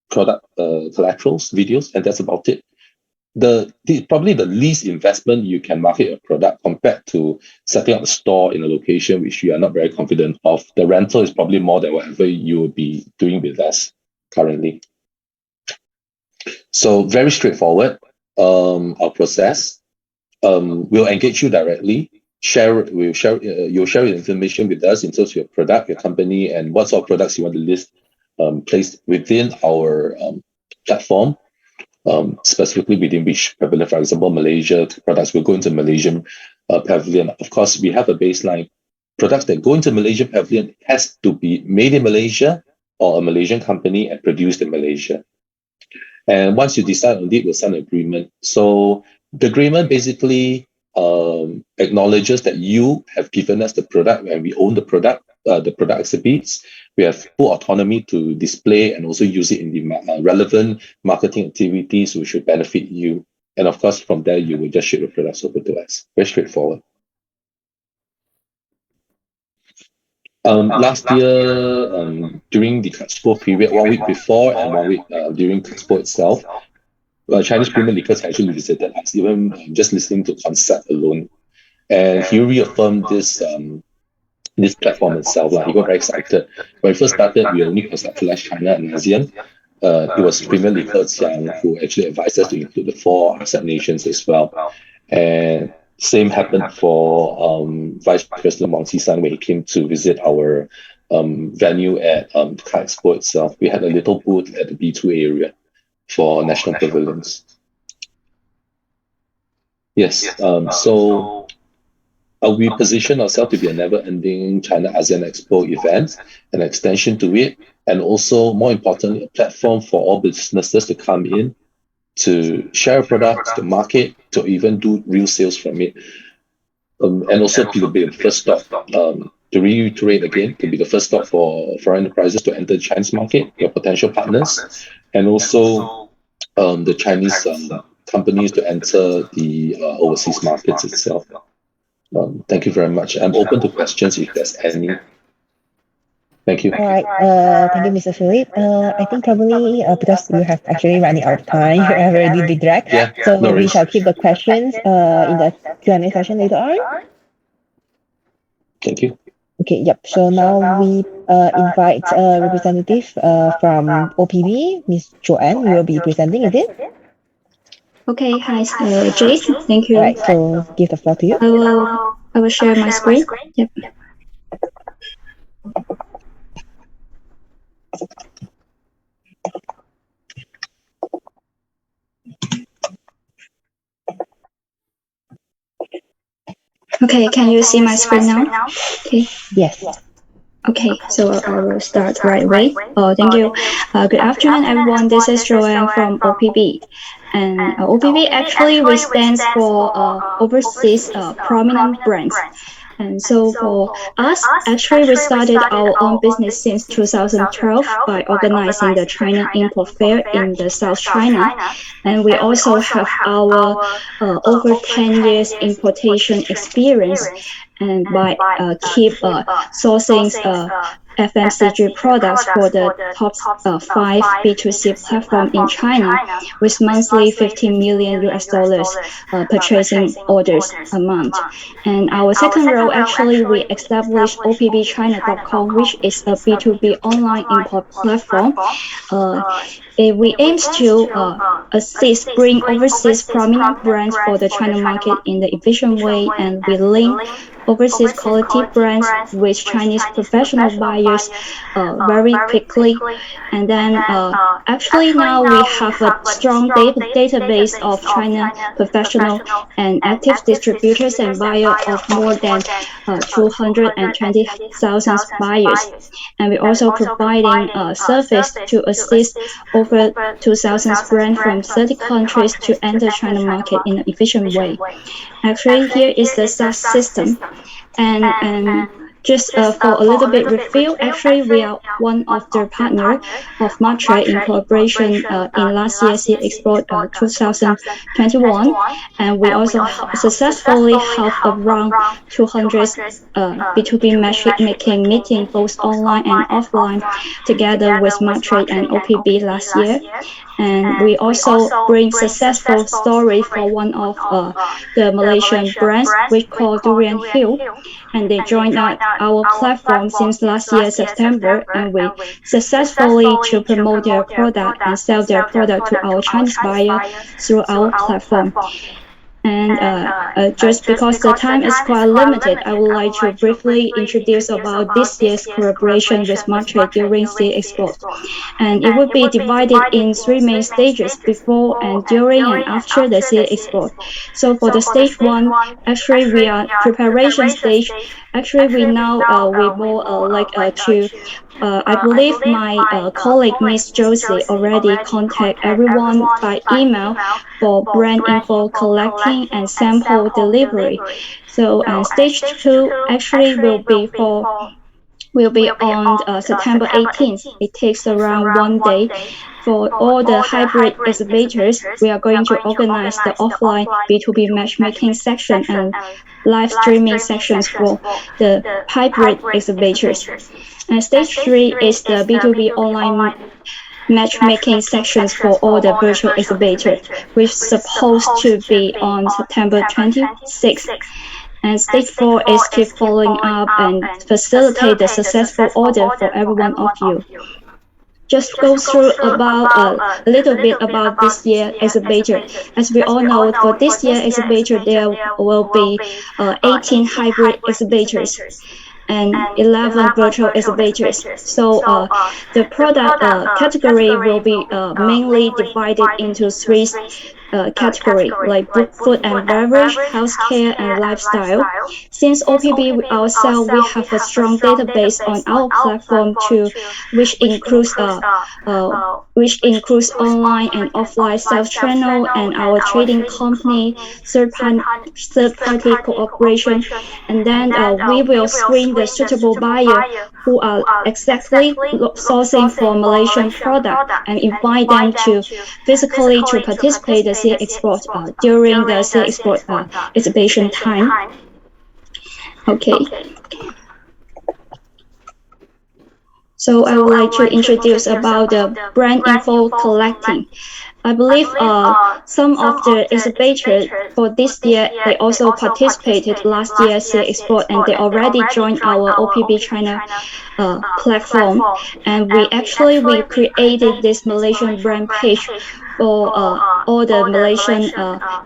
Speaker 6: product collaterals, videos, and that's about it. Probably the least investment you can market a product compared to setting up a store in a location which you are not very confident of. The rental is probably more than whatever you would be doing with us currently. So very straightforward, our process. We'll engage you directly. You'll share your information with us in terms of your product, your company, and what sort of products you want to list placed within our platform. Specifically within which pavilion, for example, Malaysia products will go into Malaysian pavilion. Of course, we have a baseline. Products that go into Malaysian pavilion has to be made in Malaysia or a Malaysian company and produced in Malaysia. And once you decide on it, we'll sign an agreement. So the agreement basically acknowledges that you have given us the product and we own the product exhibits. We have full autonomy to display and also use it in the relevant marketing activities which should benefit you. And of course, from there, you will just ship the products over to us. Very straightforward. Last year, during the Expo period, 1 week before and 1 week during Expo itself, Chinese Premier Liquors actually visited us, even just listening to concept alone. And he reaffirmed this platform itself. He got very excited. When we first started, we only conceptualized China and ASEAN. It was Premier Liquors who actually advised us to include the 4 ASEAN nations as well. And same happened for Vice President Wang Qishan when he came to visit our venue at Car Expo itself. We had a little booth at the B2 area for national pavilions. Yes, so we position ourselves to be a never-ending China ASEAN Expo event, an extension to it, and also, more importantly, a platform for all businesses to come in to share a product, to market, to even do real sales from it. And also to be the first stop, to reiterate again, to be the first stop for foreign enterprises to enter the Chinese market, your potential partners, and also the Chinese companies to enter the overseas markets itself. Thank you very much. I'm open to questions if there's any. Thank you.
Speaker 7: All right. Thank you, Mr. Philip. I think probably because we have actually running out of time, we have already been dragged.
Speaker 6: Yeah,
Speaker 7: So
Speaker 6: no
Speaker 7: we
Speaker 6: worries.
Speaker 7: shall keep the questions in the Q&A session later on.
Speaker 6: Thank you.
Speaker 7: Okay, yep. So now we invite a representative from OPB, Miss Joanne. You will be presenting, is it?
Speaker 8: Okay, hi, Jace. Thank you.
Speaker 7: All right. So give the floor to you.
Speaker 8: I will share my screen. Yep. Okay, can you see my screen now? Okay.
Speaker 7: Yes.
Speaker 8: Okay, so I will start right away. Thank you. Good afternoon, everyone. This is Joanne from OPB. And OPB actually stands for Overseas Prominent Brands. And so for us, actually, we started our own business since 2012 by organizing the China Import Fair in the South China. And we also have our over 10 years importation experience, and by keep sourcing FMCG products for the top 5 B2C platform in China, with monthly $15 million purchasing orders a month. And our second role, actually, we established OPBChina.com, which is a B2B online import platform. We aim to bring overseas prominent brands for the China market in the efficient way, and we link overseas quality brands with Chinese professional buyers very quickly. And then actually now we have a strong database of China professional and active distributors and buyers of more than 220,000 buyers. And we're also providing service to assist over 2,000 brands from 30 countries to enter China market in an efficient way. Actually, here is the SaaS system. And just for a little bit review, actually, we are one of the partners of Martrade in collaboration in last year's Expo 2021. And we also successfully held around 200 B2B matchmaking meetings, both online and offline, together with Martrade and OPB last year. And we also bring successful story for one of the Malaysian brands, which called Durian Hill. And they joined our platform since last year, September, and we successfully to promote their product and sell their product to our Chinese buyer through our platform. And just because the time is quite limited, I would like to briefly introduce about this year's collaboration with Martrade during CEXPO. And it will be divided in 3 main stages: before and during and after the CEXPO. So for the stage 1, actually we are preparation stage. Actually, we now we more I believe my colleague Miss Josie already contact everyone by email for brand info collecting and sample delivery. So stage 2 actually will be on September 18th. It takes around 1 day. For all the hybrid exhibitors, we are going to organize the offline B2B matchmaking section and live streaming sections for the hybrid exhibitors. And stage 3 is the B2B online matchmaking sections for all the virtual exhibitors, which is supposed to be on September 26th. And stage 4 is keep following up and facilitate the successful order for every one of you. Just go through about a little bit about this year exhibitor. As we all know, for this year exhibitor, there will be 18 hybrid exhibitors and 11 virtual exhibitors. So the product category will be mainly divided into 3 category like food and beverage, healthcare, and lifestyle. Since OPB ourselves, we have a strong database on our platform which includes online and offline sales channel and our trading company, third-party cooperation, and then we will screen the suitable buyer who are exactly sourcing for Malaysian product and invite them to physically to participate in the CA Export during the CA Export exhibition time. Okay. So I would like to introduce about the brand info collecting. I believe some of the exhibitors for this year, they also participated last year CA Export and they already joined our OPB China platform. And we created this Malaysian brand page for all the Malaysian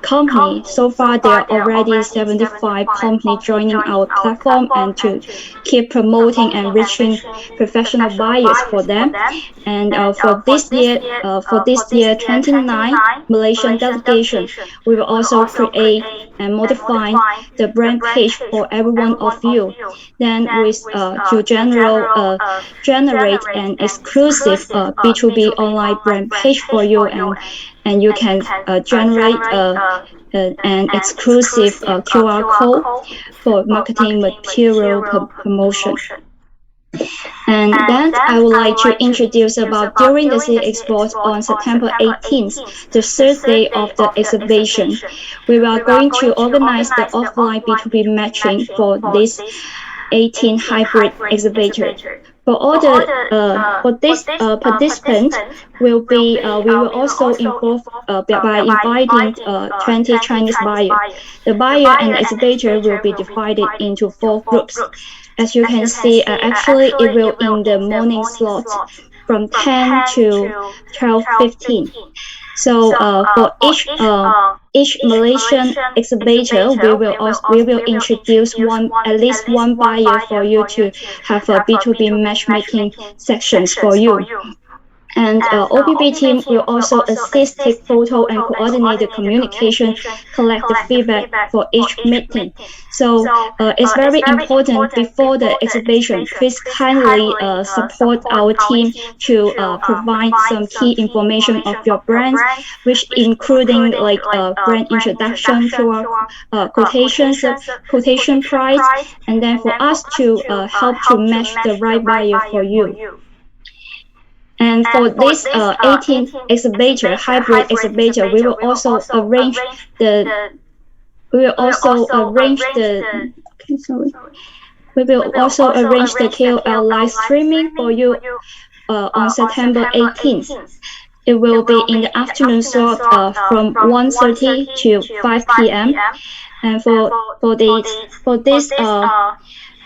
Speaker 8: company. So far, there are already 75 companies joining our platform and to keep promoting and reaching professional buyers for them. And for this year, 29 Malaysian delegation, we will also create and modify the brand page for every one of you. Then to generate an exclusive B2B online brand page for you, and you can generate an exclusive QR code for marketing material promotion. And then I would like to introduce about during the CA Export on September 18th, the third day of the exhibition, we are going to organize the offline B2B matching for this 18 hybrid exhibitor. For all the participants we will also involve by inviting 20 Chinese buyers. The buyer and the exhibitor will be divided into 4 groups. As you can see, actually it will in the morning slot from 10 to 12:15. So for each Malaysian exhibitor, we will introduce at least one buyer for you to have a B2B matchmaking sections for you. And OPB team will also assist, take photo, and coordinate the communication, collect the feedback for each meeting. So it's very important before the exhibition. Please kindly support our team to provide some key information of your brands, which including like brand introduction to our quotation price, and then for us to help to match the right buyer for you. And for this 18 exhibitor, hybrid exhibitor, we will also arrange the KOL live streaming for you on September 18th. It will be in the afternoon slot from 1:30 to 5 p.m. And for this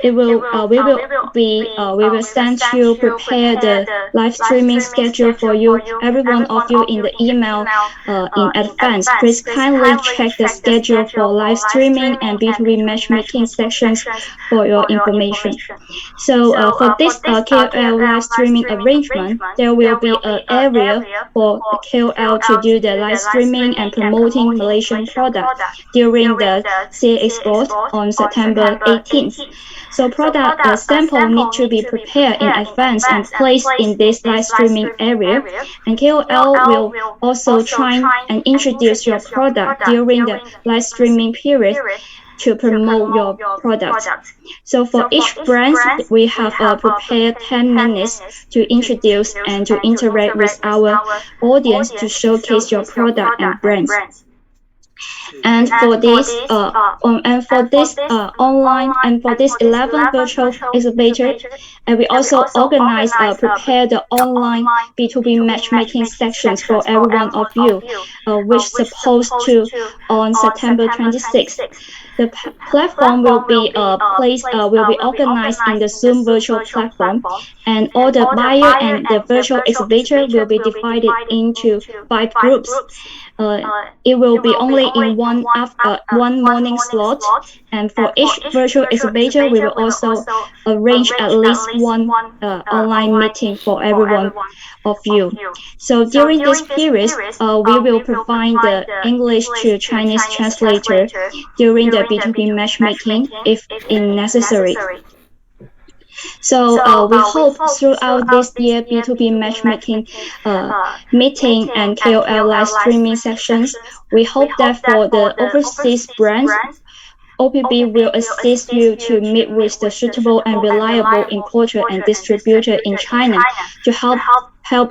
Speaker 8: we will send you prepare the live streaming schedule for you, every one of you in the email in advance. Please kindly check the schedule for live streaming and B2B matchmaking sections for your information. So for this KOL live streaming arrangement, there will be an area for KOL to do the live streaming and promoting Malaysian product during the CA Export on September 18th. So product sample need to be prepared in advance and placed in this live streaming area. And KOL will also try and introduce your product during the live streaming period to promote your product. So for each brand, we have prepared 10 minutes to introduce and to interact with our audience to showcase your product and brands. And for this online and for this 11 virtual exhibitor, and we also organize prepare the online B2B matchmaking sections for every one of you, which supposed to on September 26th. The platform will be will be organized in the Zoom virtual platform, and all the buyer and the virtual exhibitor will be divided into 5 groups. It will be only in one morning slot, and for each virtual exhibitor, we will also arrange at least one online meeting for every one of you. So during this period, we will provide the English to Chinese translator during the B2B matchmaking if necessary. So we hope throughout this year B2B matchmaking meeting and KOL live streaming sessions, we hope that for the overseas brands, OPB will assist you to meet with the suitable and reliable importer and distributor in China to help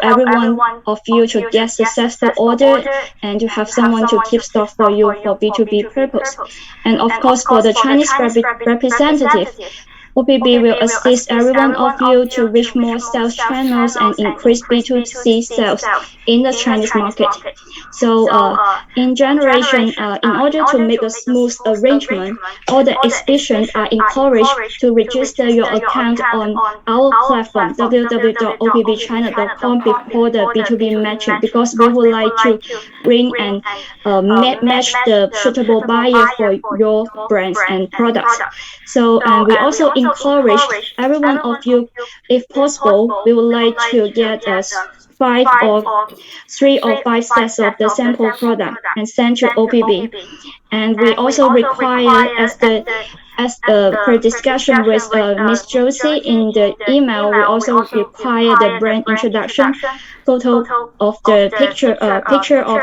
Speaker 8: every one of you to get successful order and to have someone to keep stock for you for B2B purpose. And of course, for the Chinese representative, OPB will assist every one of you to reach more sales channels and increase B2C sales in the Chinese market. So in generation, in order to make a smooth arrangement, all the exhibitions are encouraged to register your account on our platform, www.opbchina.com, before the B2B matching, because we would like to bring and match the suitable buyer for your brands and products. So we also encourage every one of you, if possible, we would like to get us 3 or 5 sets of the sample product and send to OPB. And we also require, as per discussion with Ms. Josie in the email, we also require the brand introduction, photo of the picture of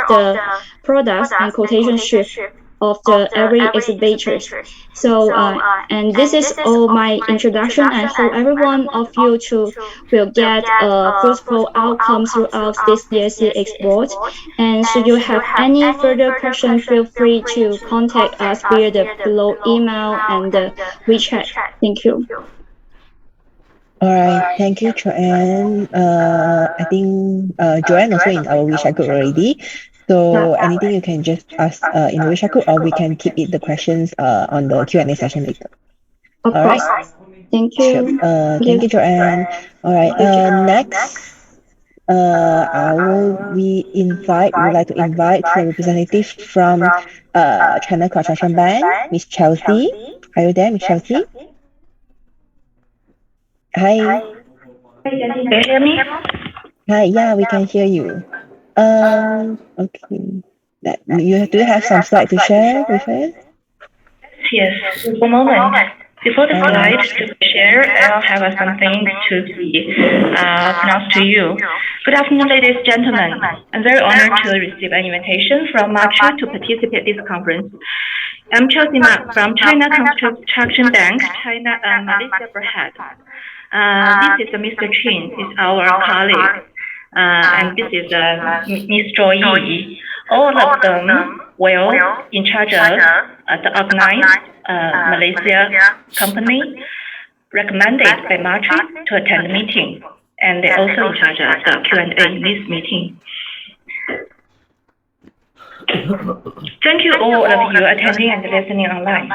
Speaker 8: the products and quotation sheet of the every exhibitor. So and this is all my introduction. I hope every one of you will get a fruitful outcome throughout this year's export. And should you have any further questions, feel free to contact us via the below email and the WeChat. Thank you.
Speaker 7: All right, thank you, Joanne. I think Joanne also in our WeChat group already. So anything you can just ask in the WeChat group, or we can keep the questions on the Q&A session later.
Speaker 8: Of course. Thank you.
Speaker 7: Sure. Thank you, Joanne. All right. Next, we would like to invite the representative from China Construction Bank, Miss Chelsea. Are you there, Miss Chelsea? Hi.
Speaker 9: Can you hear me?
Speaker 7: Hi. Yeah, we can hear you. Okay. Do you have some slides to share with us?
Speaker 9: Yes. One moment. Before the slides to share, I'll have something to be announced to you. Good afternoon, ladies and gentlemen. I'm very honored to receive an invitation from Machi to participate in this conference. I'm Chelsea Ma from China Construction Bank, China and Malaysia Berhad. This is Mr. Chin, is our colleague. And this is Ms. Zhou Yi. All of them will in charge of the organized Malaysia company recommended by Machi to attend the meeting. And they're also in charge of the Q&A in this meeting. Thank you all of you attending and listening online.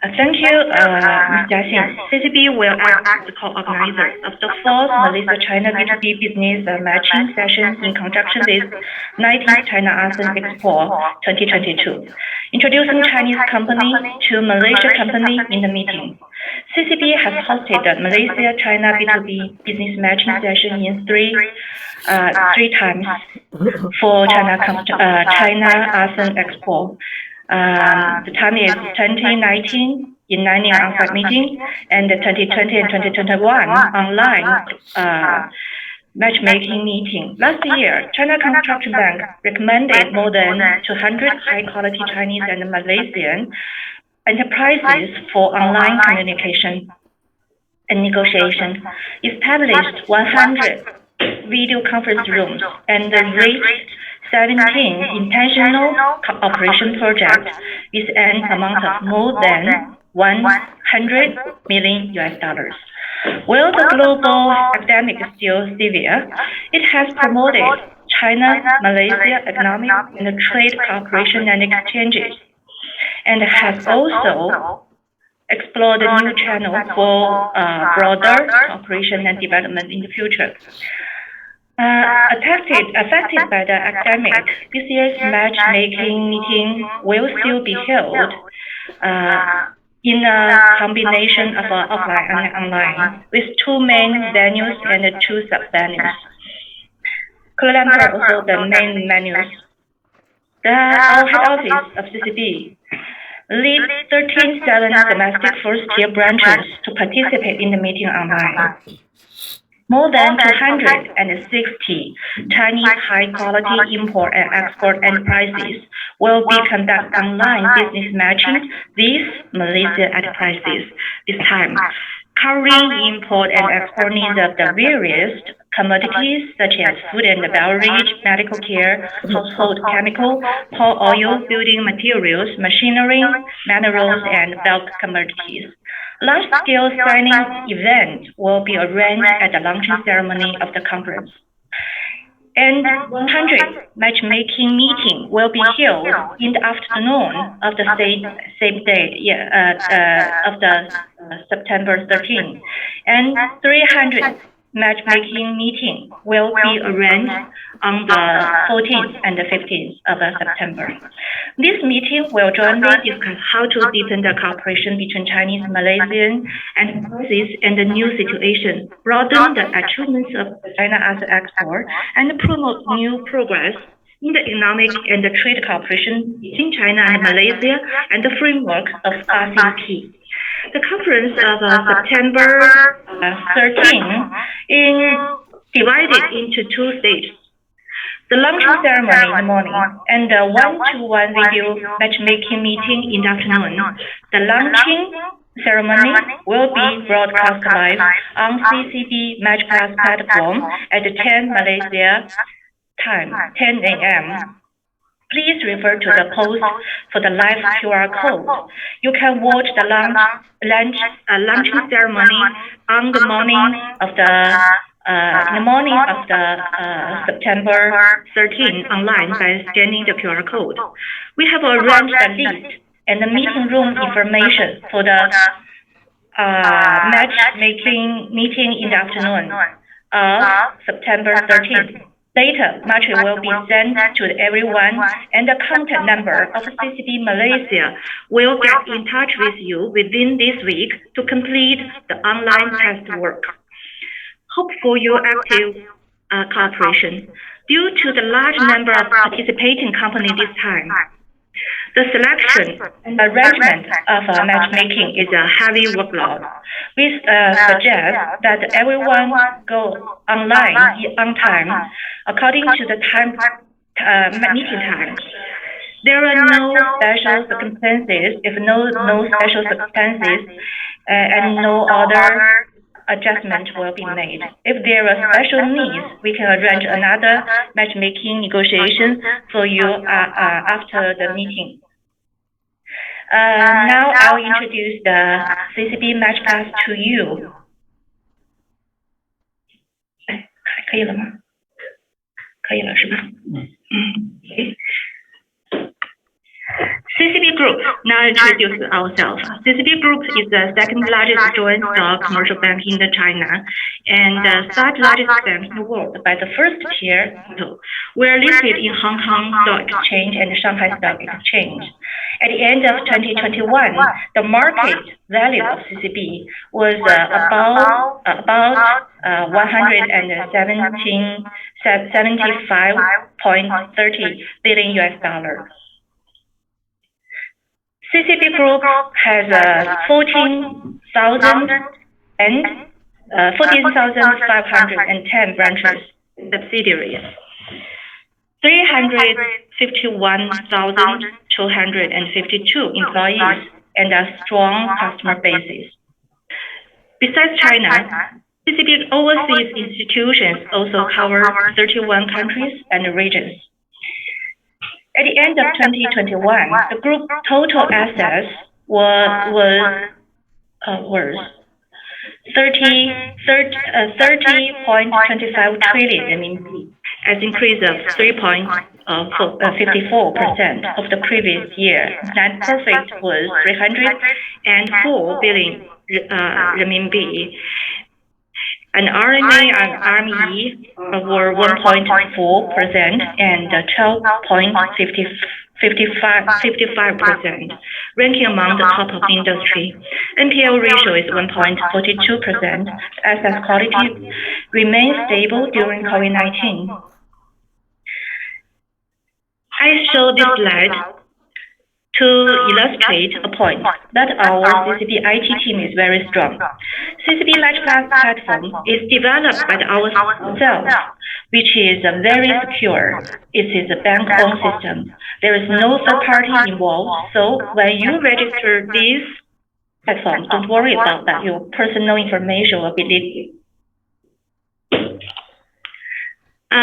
Speaker 9: Thank you, Ms. Jia Xin. CCB will act as the co-organizer of the 4th Malaysia-China B2B business matching session in conjunction with 19th China ASEAN Expo 2022, introducing Chinese company to Malaysia company in the meeting. CCB has hosted the Malaysia-China B2B business matching session in three times for China ASEAN Expo. The time is 2019 in Nanyang on-site meeting, and the 2020 and 2021 online matchmaking meeting. Last year, China Construction Bank recommended more than 200 high-quality Chinese and Malaysian enterprises for online communication and negotiation, established 100 video conference rooms, and reached 17 intentional cooperation projects with an amount of more than $100 million. While the global epidemic is still severe, it has promoted China-Malaysia economic and trade cooperation and exchanges. and has also explored a new channel for broader cooperation and development in the future. Affected by the academic, this year's matchmaking meeting will still be held in a combination of offline and online, with two main venues and two sub-venues. Kuala Lumpur also the main venues. Our head office of CCB leads 13 domestic first-tier branches to participate in the meeting online. More than 260 Chinese high-quality import and export enterprises will be conduct online business matching with Malaysian enterprises this time, covering import and export needs of the various commodities such as food and beverage, medical care, household chemical, coal oil, building materials, machinery, minerals, and bulk commodities. Large-scale signing event will be arranged at the launching ceremony of the conference. And 100 matchmaking meeting will be held in the afternoon of the same day, of the September 13th. And 300 matchmaking meeting will be arranged on the 14th and the 15th of September. This meeting will jointly discuss how to deepen the cooperation between Chinese and Malaysian enterprises in the new situation, broaden the achievements of China as an export, and promote new progress in the economic and the trade cooperation between China and Malaysia and the framework of RCEP. The conference of September 13 is divided into two stages. The launching ceremony in the morning and the one-to-one video matchmaking meeting in the afternoon. The launching ceremony will be broadcast live on CCB MatchPlus platform at 10 Malaysia time, 10 a.m. Please refer to the post for the live QR code. You can watch the launching ceremony on the morning of the September 13 online by scanning the QR code. We have arranged a list and the meeting room information for the matchmaking meeting in the afternoon of September 13th. Later, material will be sent to everyone, and the contact number of CCB Malaysia will get in touch with you within this week to complete the online test work. Hope for your active cooperation. Due to the large number of participating companies this time, the selection and arrangement of matchmaking is a heavy workload. We suggest that everyone go online on time according to the meeting time. There are no special circumstances, no special circumstances, and no other adjustment will be made. If there are special needs, we can arrange another matchmaking negotiation for you after the meeting. Now I'll introduce the CCB MatchPlus to you. 可以了吗？可以了是吧？CCB Group, now introduce ourselves. CCB Group is the second largest joint stock commercial bank in China and the third largest bank in the world by the first tier. We're listed in Hong Kong Stock Exchange and Shanghai Stock Exchange. At the end of 2021, the market value of CCB was about 175.30 billion US dollars. CCB Group has 14,510 branches, subsidiaries, 351,252 employees, and a strong customer base. Besides China, CCB overseas institutions also cover 31 countries and regions. At the end of 2021, the group total assets was worth 30.25 trillion RMB, as increase of 3.8% 54% of the previous year. Net profit was 304 billion renminbi. And RMA and RME were 1.4% and 12.55%, ranking among the top of the industry. NPL ratio is 1.42%. Asset quality remains stable during COVID-19. I show this slide to illustrate a point that our CCB IT team is very strong. CCB Large Class platform is developed by ourselves, which is very secure. It is a bank-owned system. There is no third party involved, so when you register these platforms, don't worry about that. Your personal information will be leaked.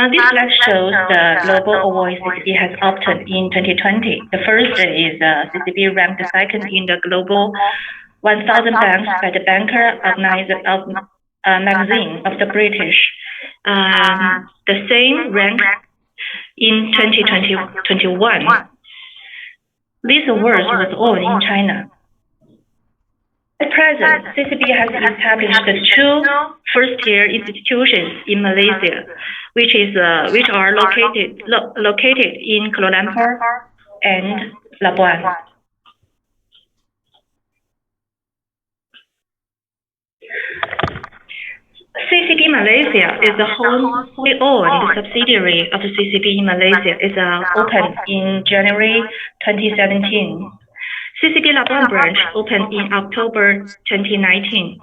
Speaker 9: This slide shows the global awards CCB has obtained in 2020. The first is CCB ranked second in the global 1,000 banks by the Banker magazine of the British. The same rank in 2021. This award was all in China. At present, CCB has established two first-tier institutions in Malaysia, which are located in Kuala Lumpur and Labuan. CCB Malaysia is a wholly owned subsidiary of CCB in Malaysia. It's opened in January 2017. CCB Labuan branch opened in October 2019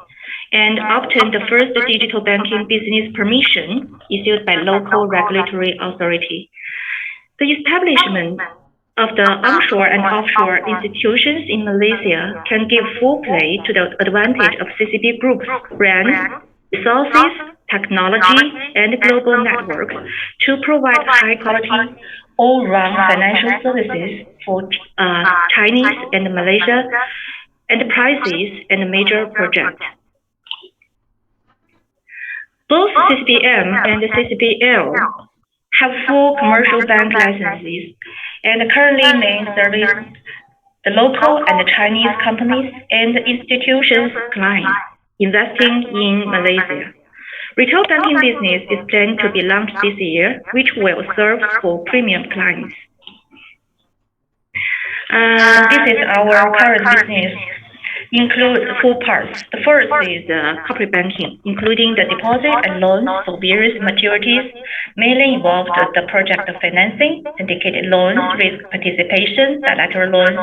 Speaker 9: and obtained the first digital banking business permission issued by local regulatory authority. The establishment of the onshore and offshore institutions in Malaysia can give full play to the advantage of CCB Group's brand, resources, technology, and global network to provide high-quality, all-round financial services for Chinese and Malaysia enterprises and major projects. Both CCBM and CCBL have full commercial bank licenses and currently main service the local and the Chinese companies and institutions clients investing in Malaysia. Retail banking business is planned to be launched this year, which will serve for premium clients. This is our current business, includes four parts. The first is corporate banking, including the deposit and loans for various maturities, mainly involved the project financing, syndicated loans, risk participation, bilateral loans,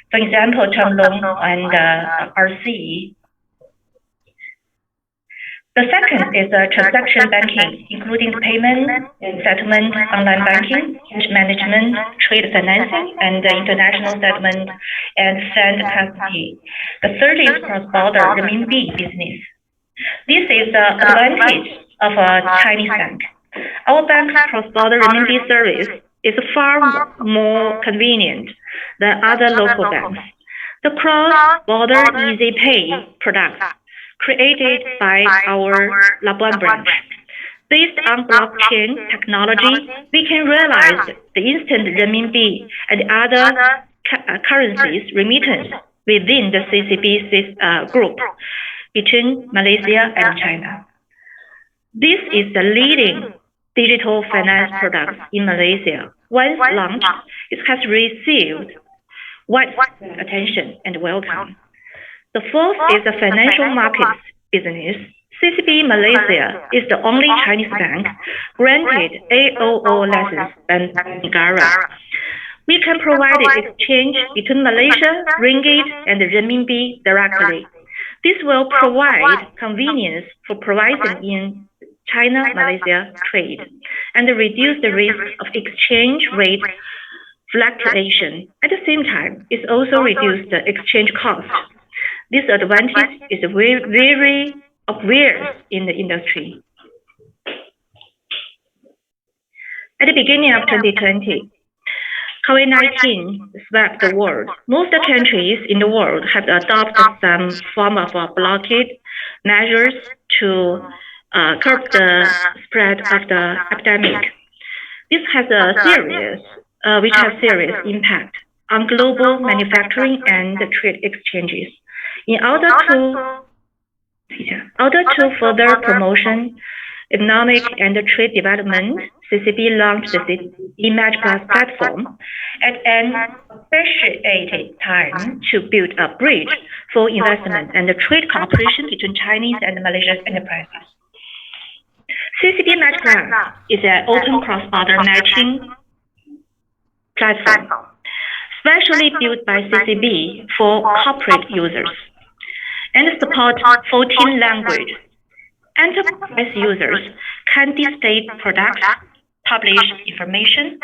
Speaker 9: for example, term loan and RC. The second is transaction banking, including payment and settlement, online banking, cash management, trade financing, and international settlement and send custody. The third is cross-border renminbi business. This is the advantage of a Chinese bank. Our bank's cross-border renminbi service is far more convenient than other local banks. The cross-border easy pay product created by our Labuan branch. Based on blockchain technology, we can realize the instant renminbi and other currencies remittance within the CCB group between Malaysia and China. This is the leading digital finance product in Malaysia. Once launched, it has received widespread attention and welcome. The fourth is the financial markets business. CCB Malaysia is the only Chinese bank granted AOO license by Negara. We can provide exchange between Malaysia, ringgit, and renminbi directly. This will provide convenience for providing in China-Malaysia trade and reduce the risk of exchange rate fluctuation. At the same time, it also reduces the exchange cost. This advantage is very obvious in the industry. At the beginning of 2020, COVID-19 swept the world. Most countries in the world have adopted some form of blockade measures to curb the spread of the epidemic. This has which has serious impact on global manufacturing and trade exchanges. In order to further promotion economic and trade development, CCB launched the CCB Match Plus platform at an appreciated time to build a bridge for investment and trade cooperation between Chinese and Malaysian enterprises. CCB Match Plus is an open cross-border matching platform, specially built by CCB for corporate users, and supports 14 languages. Enterprise users can display products, publish information,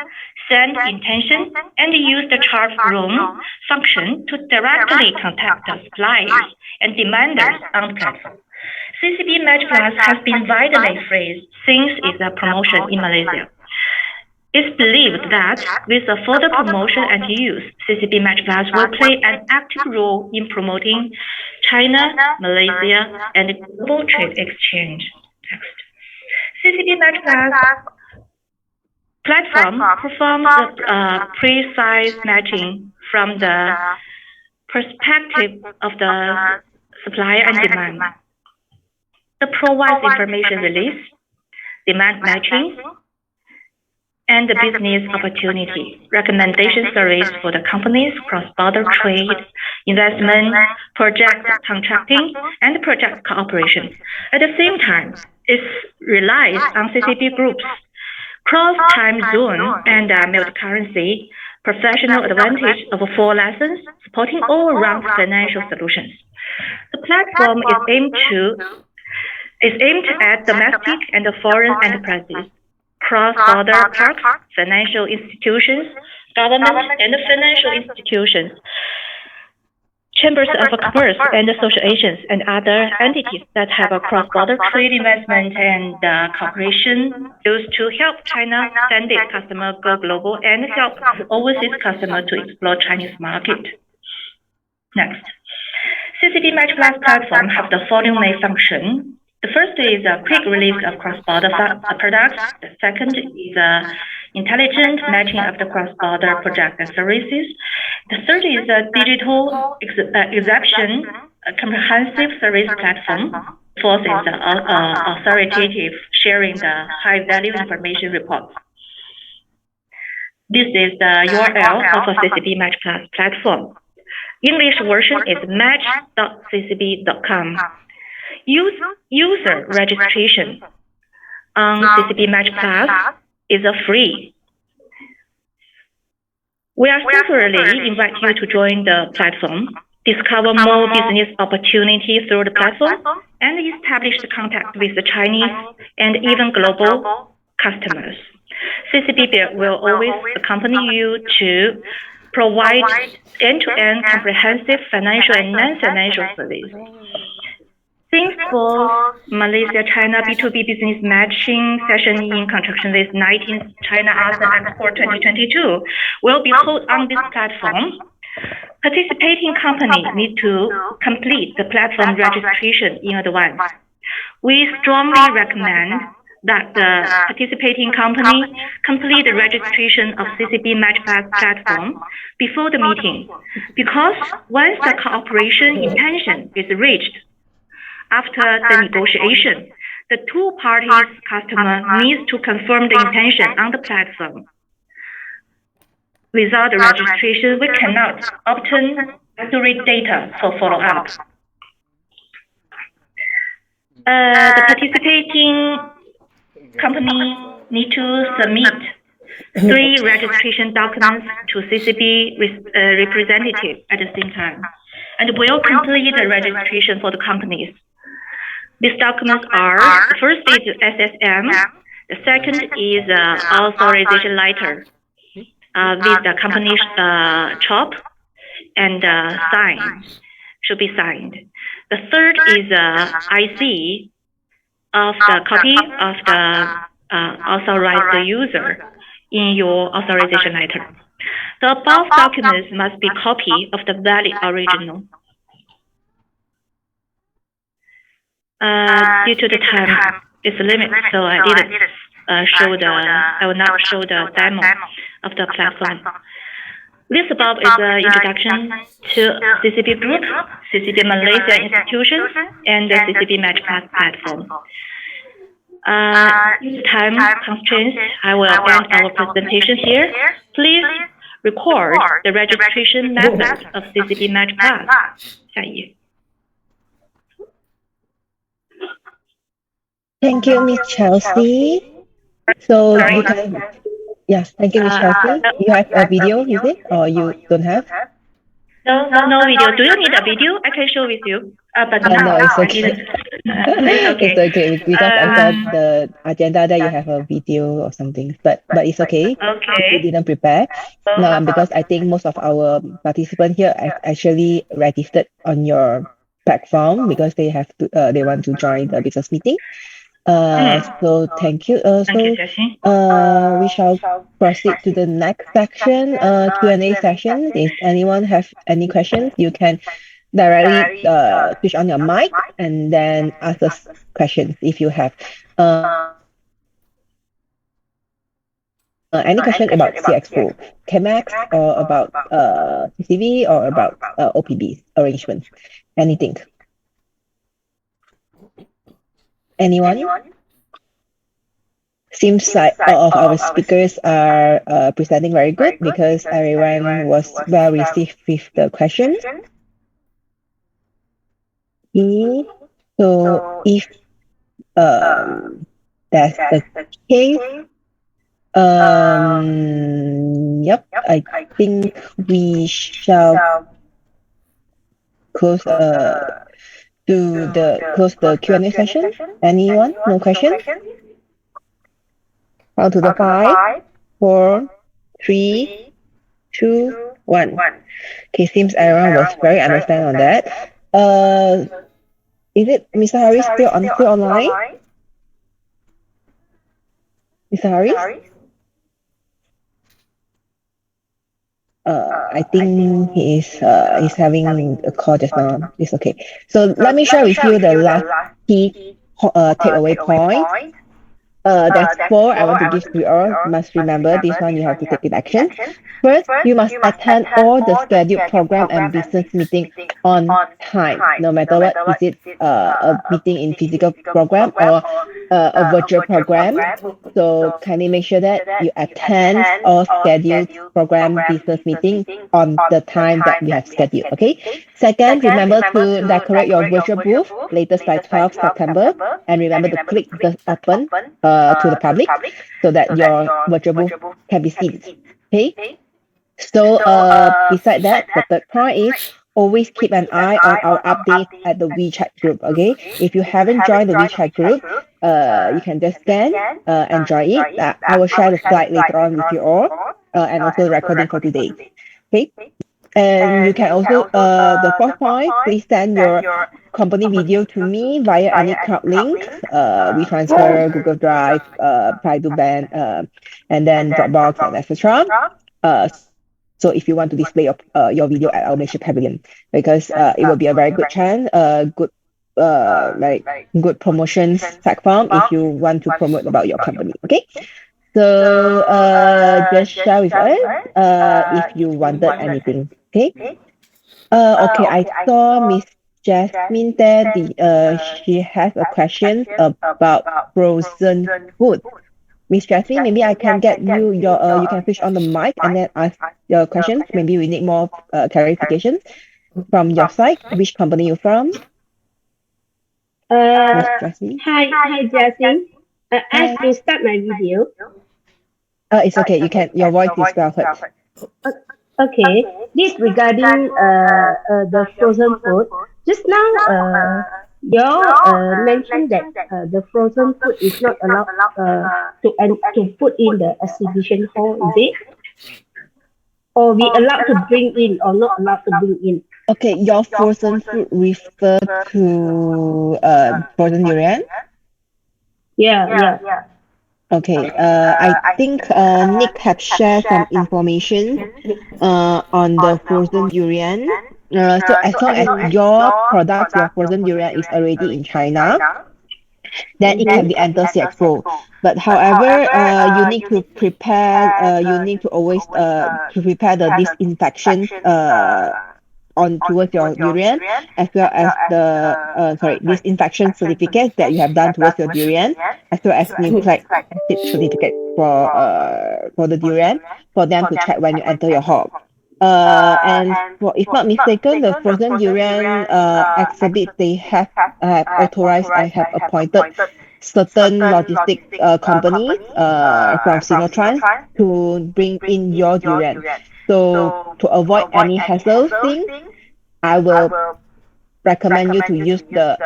Speaker 9: send intention, and use the chat room function to directly contact the suppliers and demanders on the platform. CCB Match Plus has been widely praised since its promotion in Malaysia. It's believed that with a further promotion and use, CCB Match Plus will play an active role in promoting China, Malaysia, and global trade exchange. Next. CCB Match Plus platform performs precise matching from the perspective of the supply and demand. It provides information release, demand matching, and the business opportunity recommendation service for the company's cross-border trade, investment, project contracting, and project cooperation. At the same time, it relies on CCB Group's cross-time zone and multi-currency professional advantage of 4 lessons supporting all-round financial solutions. The platform is aimed at domestic and foreign enterprises, cross-border parks, financial institutions, government and financial institutions, chambers of commerce and associations, and other entities that have a cross-border trade, investment, and cooperation used to help China standard customer go global and help overseas customers to explore Chinese market. Next. CCB Match Plus platform have the following main function. The first is a quick release of cross-border products. The second is intelligent matching of the cross-border project and services. The third is a digital exception, a comprehensive service platform. Fourth is authoritative sharing the high-value information reports. This is the URL of a CCB Match Plus platform. English version is match.ccb.com. User registration on CCB Match Plus is free. We are sincerely invite you to join the platform, discover more business opportunities through the platform, and establish the contact with the Chinese and even global customers. CCB will always accompany you to provide end-to-end comprehensive financial and non-financial service. Thanks for Malaysia-China B2B business matching session in conjunction with 19th China ASEAN Expo 2022 will be held on this platform. Participating companies need to complete the platform registration in advance. We strongly recommend that the participating company complete the registration of CCB Match Plus platform before the meeting, because once the cooperation intention is reached, after the negotiation, the 2 parties' customer needs to confirm the intention on the platform. Without the registration, we cannot obtain accurate data for follow-up. The participating company need to submit 3 registration documents to CCB representative at the same time, and will complete the registration for the companies. These documents are, the first is SSM, the second is authorization letter with the company's CHOP and should be signed. The third is IC of the copy of the authorized user in your authorization letter. The above documents must be copy of the valid original. Due to the time, it's limited, so I didn't I will not show the demo of the platform. This above is an introduction to CCP Group, CCP Malaysia Institutions, and the CCP MatchPass platform. Due to time constraints, I will end our presentation here. Please record the registration method of CCP MatchPass. 下一页。
Speaker 7: Thank you, Miss Chelsea. So you can, yes, thank you, Miss Chelsea. You have a video, is it, or you don't have?
Speaker 9: No video. Do you need a video? I can show with you. But
Speaker 7: No, it's
Speaker 9: I
Speaker 7: okay.
Speaker 9: didn't.
Speaker 7: It's okay because I thought the agenda that you have a video or something, but it's okay.
Speaker 9: Okay.
Speaker 7: You didn't prepare. No, because I think most of our participants here have actually registered on your platform because they have to they want to join the business meeting. So thank you.
Speaker 9: Thank you, Jessie.
Speaker 7: We shall proceed to the next section, Q&A session. If anyone have any questions, you can directly switch on your mic and then ask us questions if you have. Any question about CXO, CAMEX, or about CCV, or about OPB arrangements? Anything? Anyone? Seems like all of our speakers are presenting very good because everyone was well received with the questions. Okay. So if that's the case, yep, I think we shall close close the Q&A session. Anyone? No questions? Count to the 5, 4, 3, 2, 1. Okay, seems everyone was very understanding on that. Is it Mr. Harris still online? Mr. Harris? I think he's having a call just now. It's okay. So let me share with you the last key takeaway point. That's 4 I want to give to you all. Must remember this one, you have to take it action. First, you must attend all the scheduled program and business meeting on time, no matter what, is it a meeting in physical program or a virtual program. So kindly make sure that you attend all scheduled program business meeting on the time that we have scheduled, okay? Second, remember to decorate your virtual booth latest by 12 September, and remember to click the open to the public so that your virtual booth can be seen, okay? So beside that, the third point is always keep an eye on our updates at the WeChat group, okay? If you haven't joined the WeChat group, you can just scan and join it. I will share the slide later on with you all, and also the recording for today, okay? And you can also, the fourth point, please send your company video to me via any cloud link, WeTransfer, Google Drive, Baidu Band, and then Dropbox, and etc. So if you want to display your video at our Malaysia Pavilion, because it will be a very good chance, good good promotions platform if you want to promote about your company, okay? So just share with us if you wanted anything, okay? Okay, I saw Miss Jasmine there. She has a question about frozen food. Miss Jasmine, maybe I can get you you can switch on the mic and then ask your questions. Maybe we need more clarifications from your side. Which company you from? Miss Jasmine.
Speaker 10: Hi, Jasmine. I have to start my video.
Speaker 7: It's okay. You can. Your voice is well heard.
Speaker 10: Okay. This regarding the frozen food. Just now, you mentioned that the frozen food is not allowed to put in the exhibition hall, is it? Or we allowed to bring in or not allowed to bring in?
Speaker 7: Okay, your frozen food refer to frozen durian?
Speaker 10: Yeah.
Speaker 7: Okay, I think Nick have shared some information on the frozen durian. So as long as your product, your frozen durian is already in China, then it can be enter CXO. But however, you need to prepare, you need to always to prepare the disinfection on towards your durian, as well as the disinfection certificate that you have done towards your durian, as well as nucleic acid certificate for the durian, for them to check when you enter your hall. And for, if not mistaken, the frozen durian exhibit, they have authorized, I have appointed certain logistic companies from Sinotron to bring in your durian. So to avoid any hassle thing, I will recommend you to use the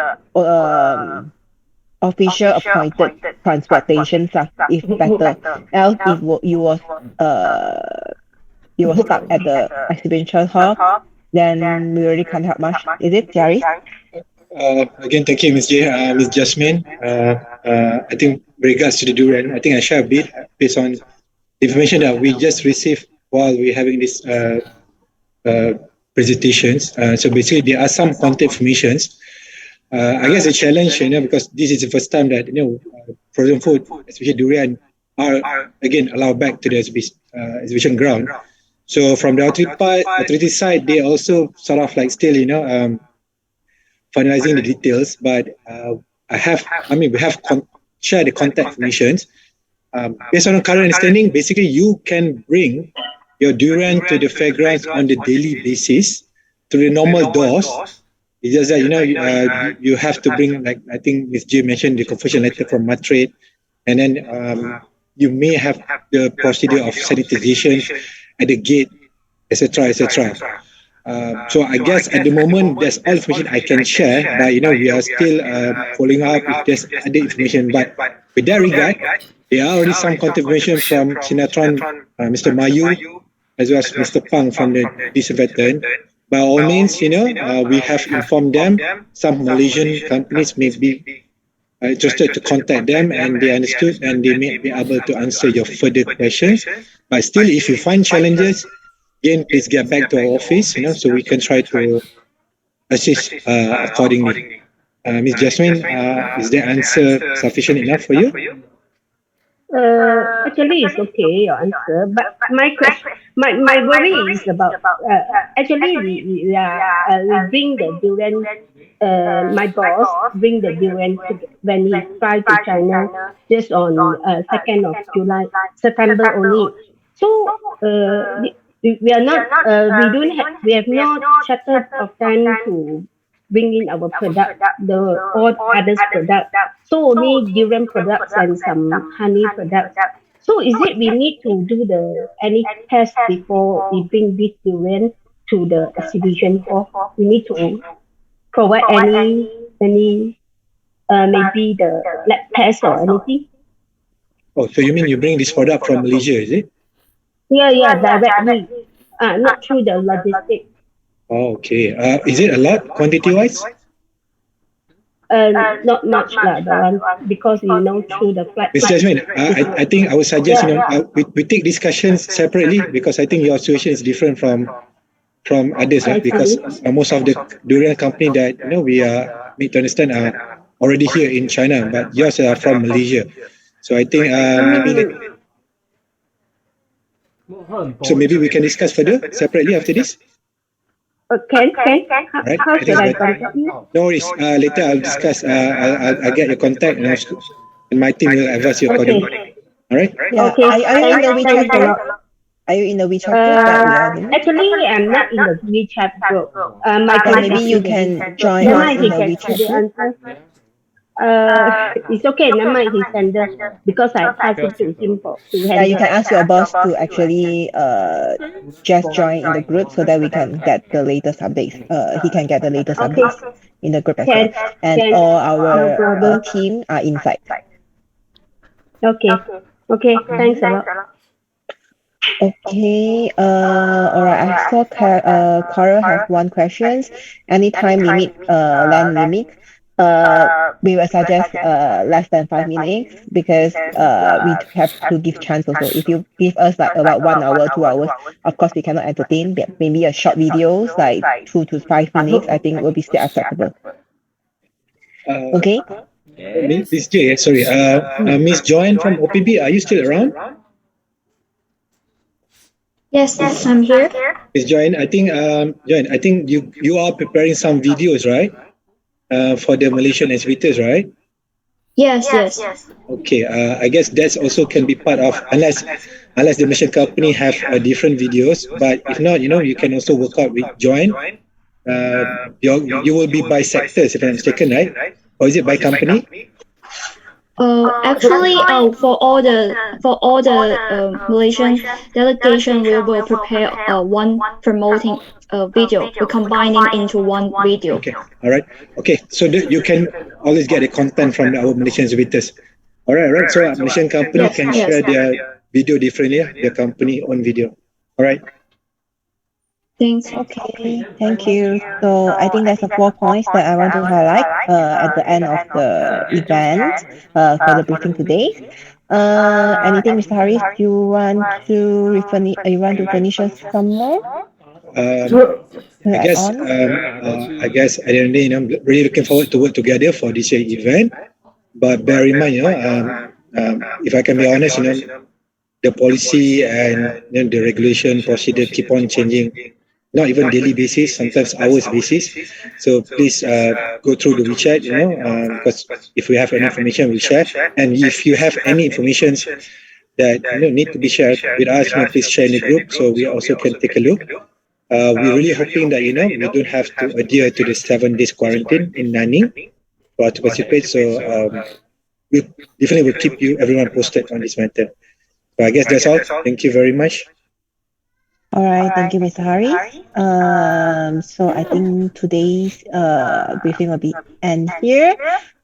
Speaker 7: official appointed transportation if better. Else if you was stuck at the exhibition hall, then we really can't help much. Is it, Jerry?
Speaker 3: Again, thank you, Ms. J. Ms. Jasmine. I think with regards to the durian, I think I share a bit based on the information that we just received while we're having this presentations. So basically, there are some content informations. I guess the challenge, because this is the first time that frozen food, especially durian, are again allowed back to the exhibition ground. So from the authority side, they also sort of like still, finalizing the details. But we have shared the contact information. Based on our current understanding, basically you can bring your durian to the fairgrounds on the daily basis through the normal doors. It's just that you have to bring, like I think Ms. J mentioned, the confirmation letter from Matrade, and then you may have the procedure of sanitization at the gate, etc., etc. So I guess at the moment that's all information I can share, but we are still following up if there's other information. But with that regard, there are already some confirmation from Sinotron, Mr. Mayu, as well as Mr. Pang from the disinfectant. By all means, we have informed them. Some Malaysian companies may be interested to contact them, and they understood, and they may be able to answer your further questions. But still, if you find challenges, again, please get back to our office, so we can try to assist accordingly. Ms. Jasmine, is the answer sufficient enough for you?
Speaker 10: Actually, it's okay, your answer. But my question, my worry is about actually we bring the durian. My boss bring the durian when he fly to China just on 2nd of July, September only. So we are not we have no shuttle of time to bring in our product, all others product. So only durian products and some honey products. So is it we need to do any test before we bring this durian to the exhibition hall? We need to provide any maybe the lab test or anything?
Speaker 3: Oh, so you mean you bring this product from Malaysia, is it?
Speaker 10: Yeah, directly. Not through the logistics.
Speaker 3: Oh, okay. Is it a lot quantity-wise?
Speaker 10: Not much because through the flight.
Speaker 3: Ms. Jasmine, I think I would suggest we take discussions separately, because I think your situation is different from others, because most of the durian company that we need to understand are already here in China, but yours are from Malaysia. So I think maybe we can discuss further separately after this.
Speaker 10: Can.
Speaker 3: Right.
Speaker 10: How should I contact you?
Speaker 3: No worries. Later I'll discuss. I'll get your contact, and my team will advise you accordingly. All right.
Speaker 7: Yeah.
Speaker 10: Okay.
Speaker 7: Are you in the WeChat group? Are you in the WeChat group that we are in?
Speaker 10: Actually, I'm not in the WeChat group.
Speaker 7: Maybe you can join us in the WeChat group.
Speaker 10: It's okay. Never mind. He send us because I passed it to him to
Speaker 7: Yeah, you can ask your boss to actually just join in the group so that we can get the latest updates. He can get the latest updates in the group as well. And all our team are inside.
Speaker 10: Okay. Thanks a lot.
Speaker 7: Okay. All right. I saw Coral has one question. Anytime limit, land limit. We will suggest less than 5 minutes, because we have to give chance also. If you give us like about 1 hour, 2 hours, of course we cannot entertain. But maybe a short videos like 2 to 5 minutes, I think will be still acceptable. Okay.
Speaker 3: Miss J, sorry. Miss Joanne from OPB, are you still around?
Speaker 8: Yes, I'm here.
Speaker 3: Miss Joanne, I think you are preparing some videos, right? For the Malaysian exhibitors, right?
Speaker 8: Yes.
Speaker 3: Okay. I guess that's also can be part of unless the Malaysian company have different videos. But if not, you can also work out with Joanne. You will be by sectors, if I'm not mistaken, right? Or is it by company?
Speaker 8: Actually, for all the Malaysian delegation, we will prepare one promoting video. We're combining into one video.
Speaker 3: Okay. All right. Okay. So you can always get the content from our Malaysian exhibitors. All right. So Malaysian company can share their video differently, their company own video. All right.
Speaker 8: Thanks.
Speaker 7: Okay, thank you. So I think that's the 4 points that I want to highlight at the end of the event for the briefing today. Anything, Mr. Harris, you want to furnish us some more?
Speaker 3: I guess at the end of the day, I'm really looking forward to work together for this event. But bear in mind, if I can be honest, the policy and the regulation procedure keep on changing. Not even daily basis, sometimes hours basis. So please go through the WeChat, because if we have any information, we'll share. And if you have any information that need to be shared with us, please share in the group so we also can take a look. We're really hoping that we don't have to adhere to the 7 days quarantine in Nanning for to participate. So we definitely will keep everyone posted on this matter. So I guess that's all. Thank you very much.
Speaker 7: All right, thank you, Mr. Harris. So I think today's briefing will be end here.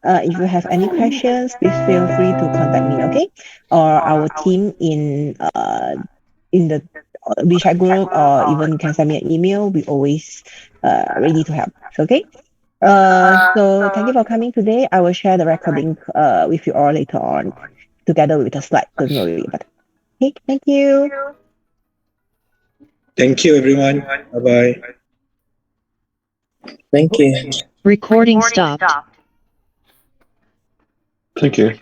Speaker 7: If you have any questions, please feel free to contact me, okay? Or our team in the WeChat group, or even you can send me an email. We always ready to help. Okay. So thank you for coming today. I will share the recording with you all later on, together with the slide. Don't worry about it. Okay, thank you.
Speaker 3: Thank you, everyone. Bye-bye.
Speaker 2: Thank you. Recording stopped.
Speaker 6: Thank you.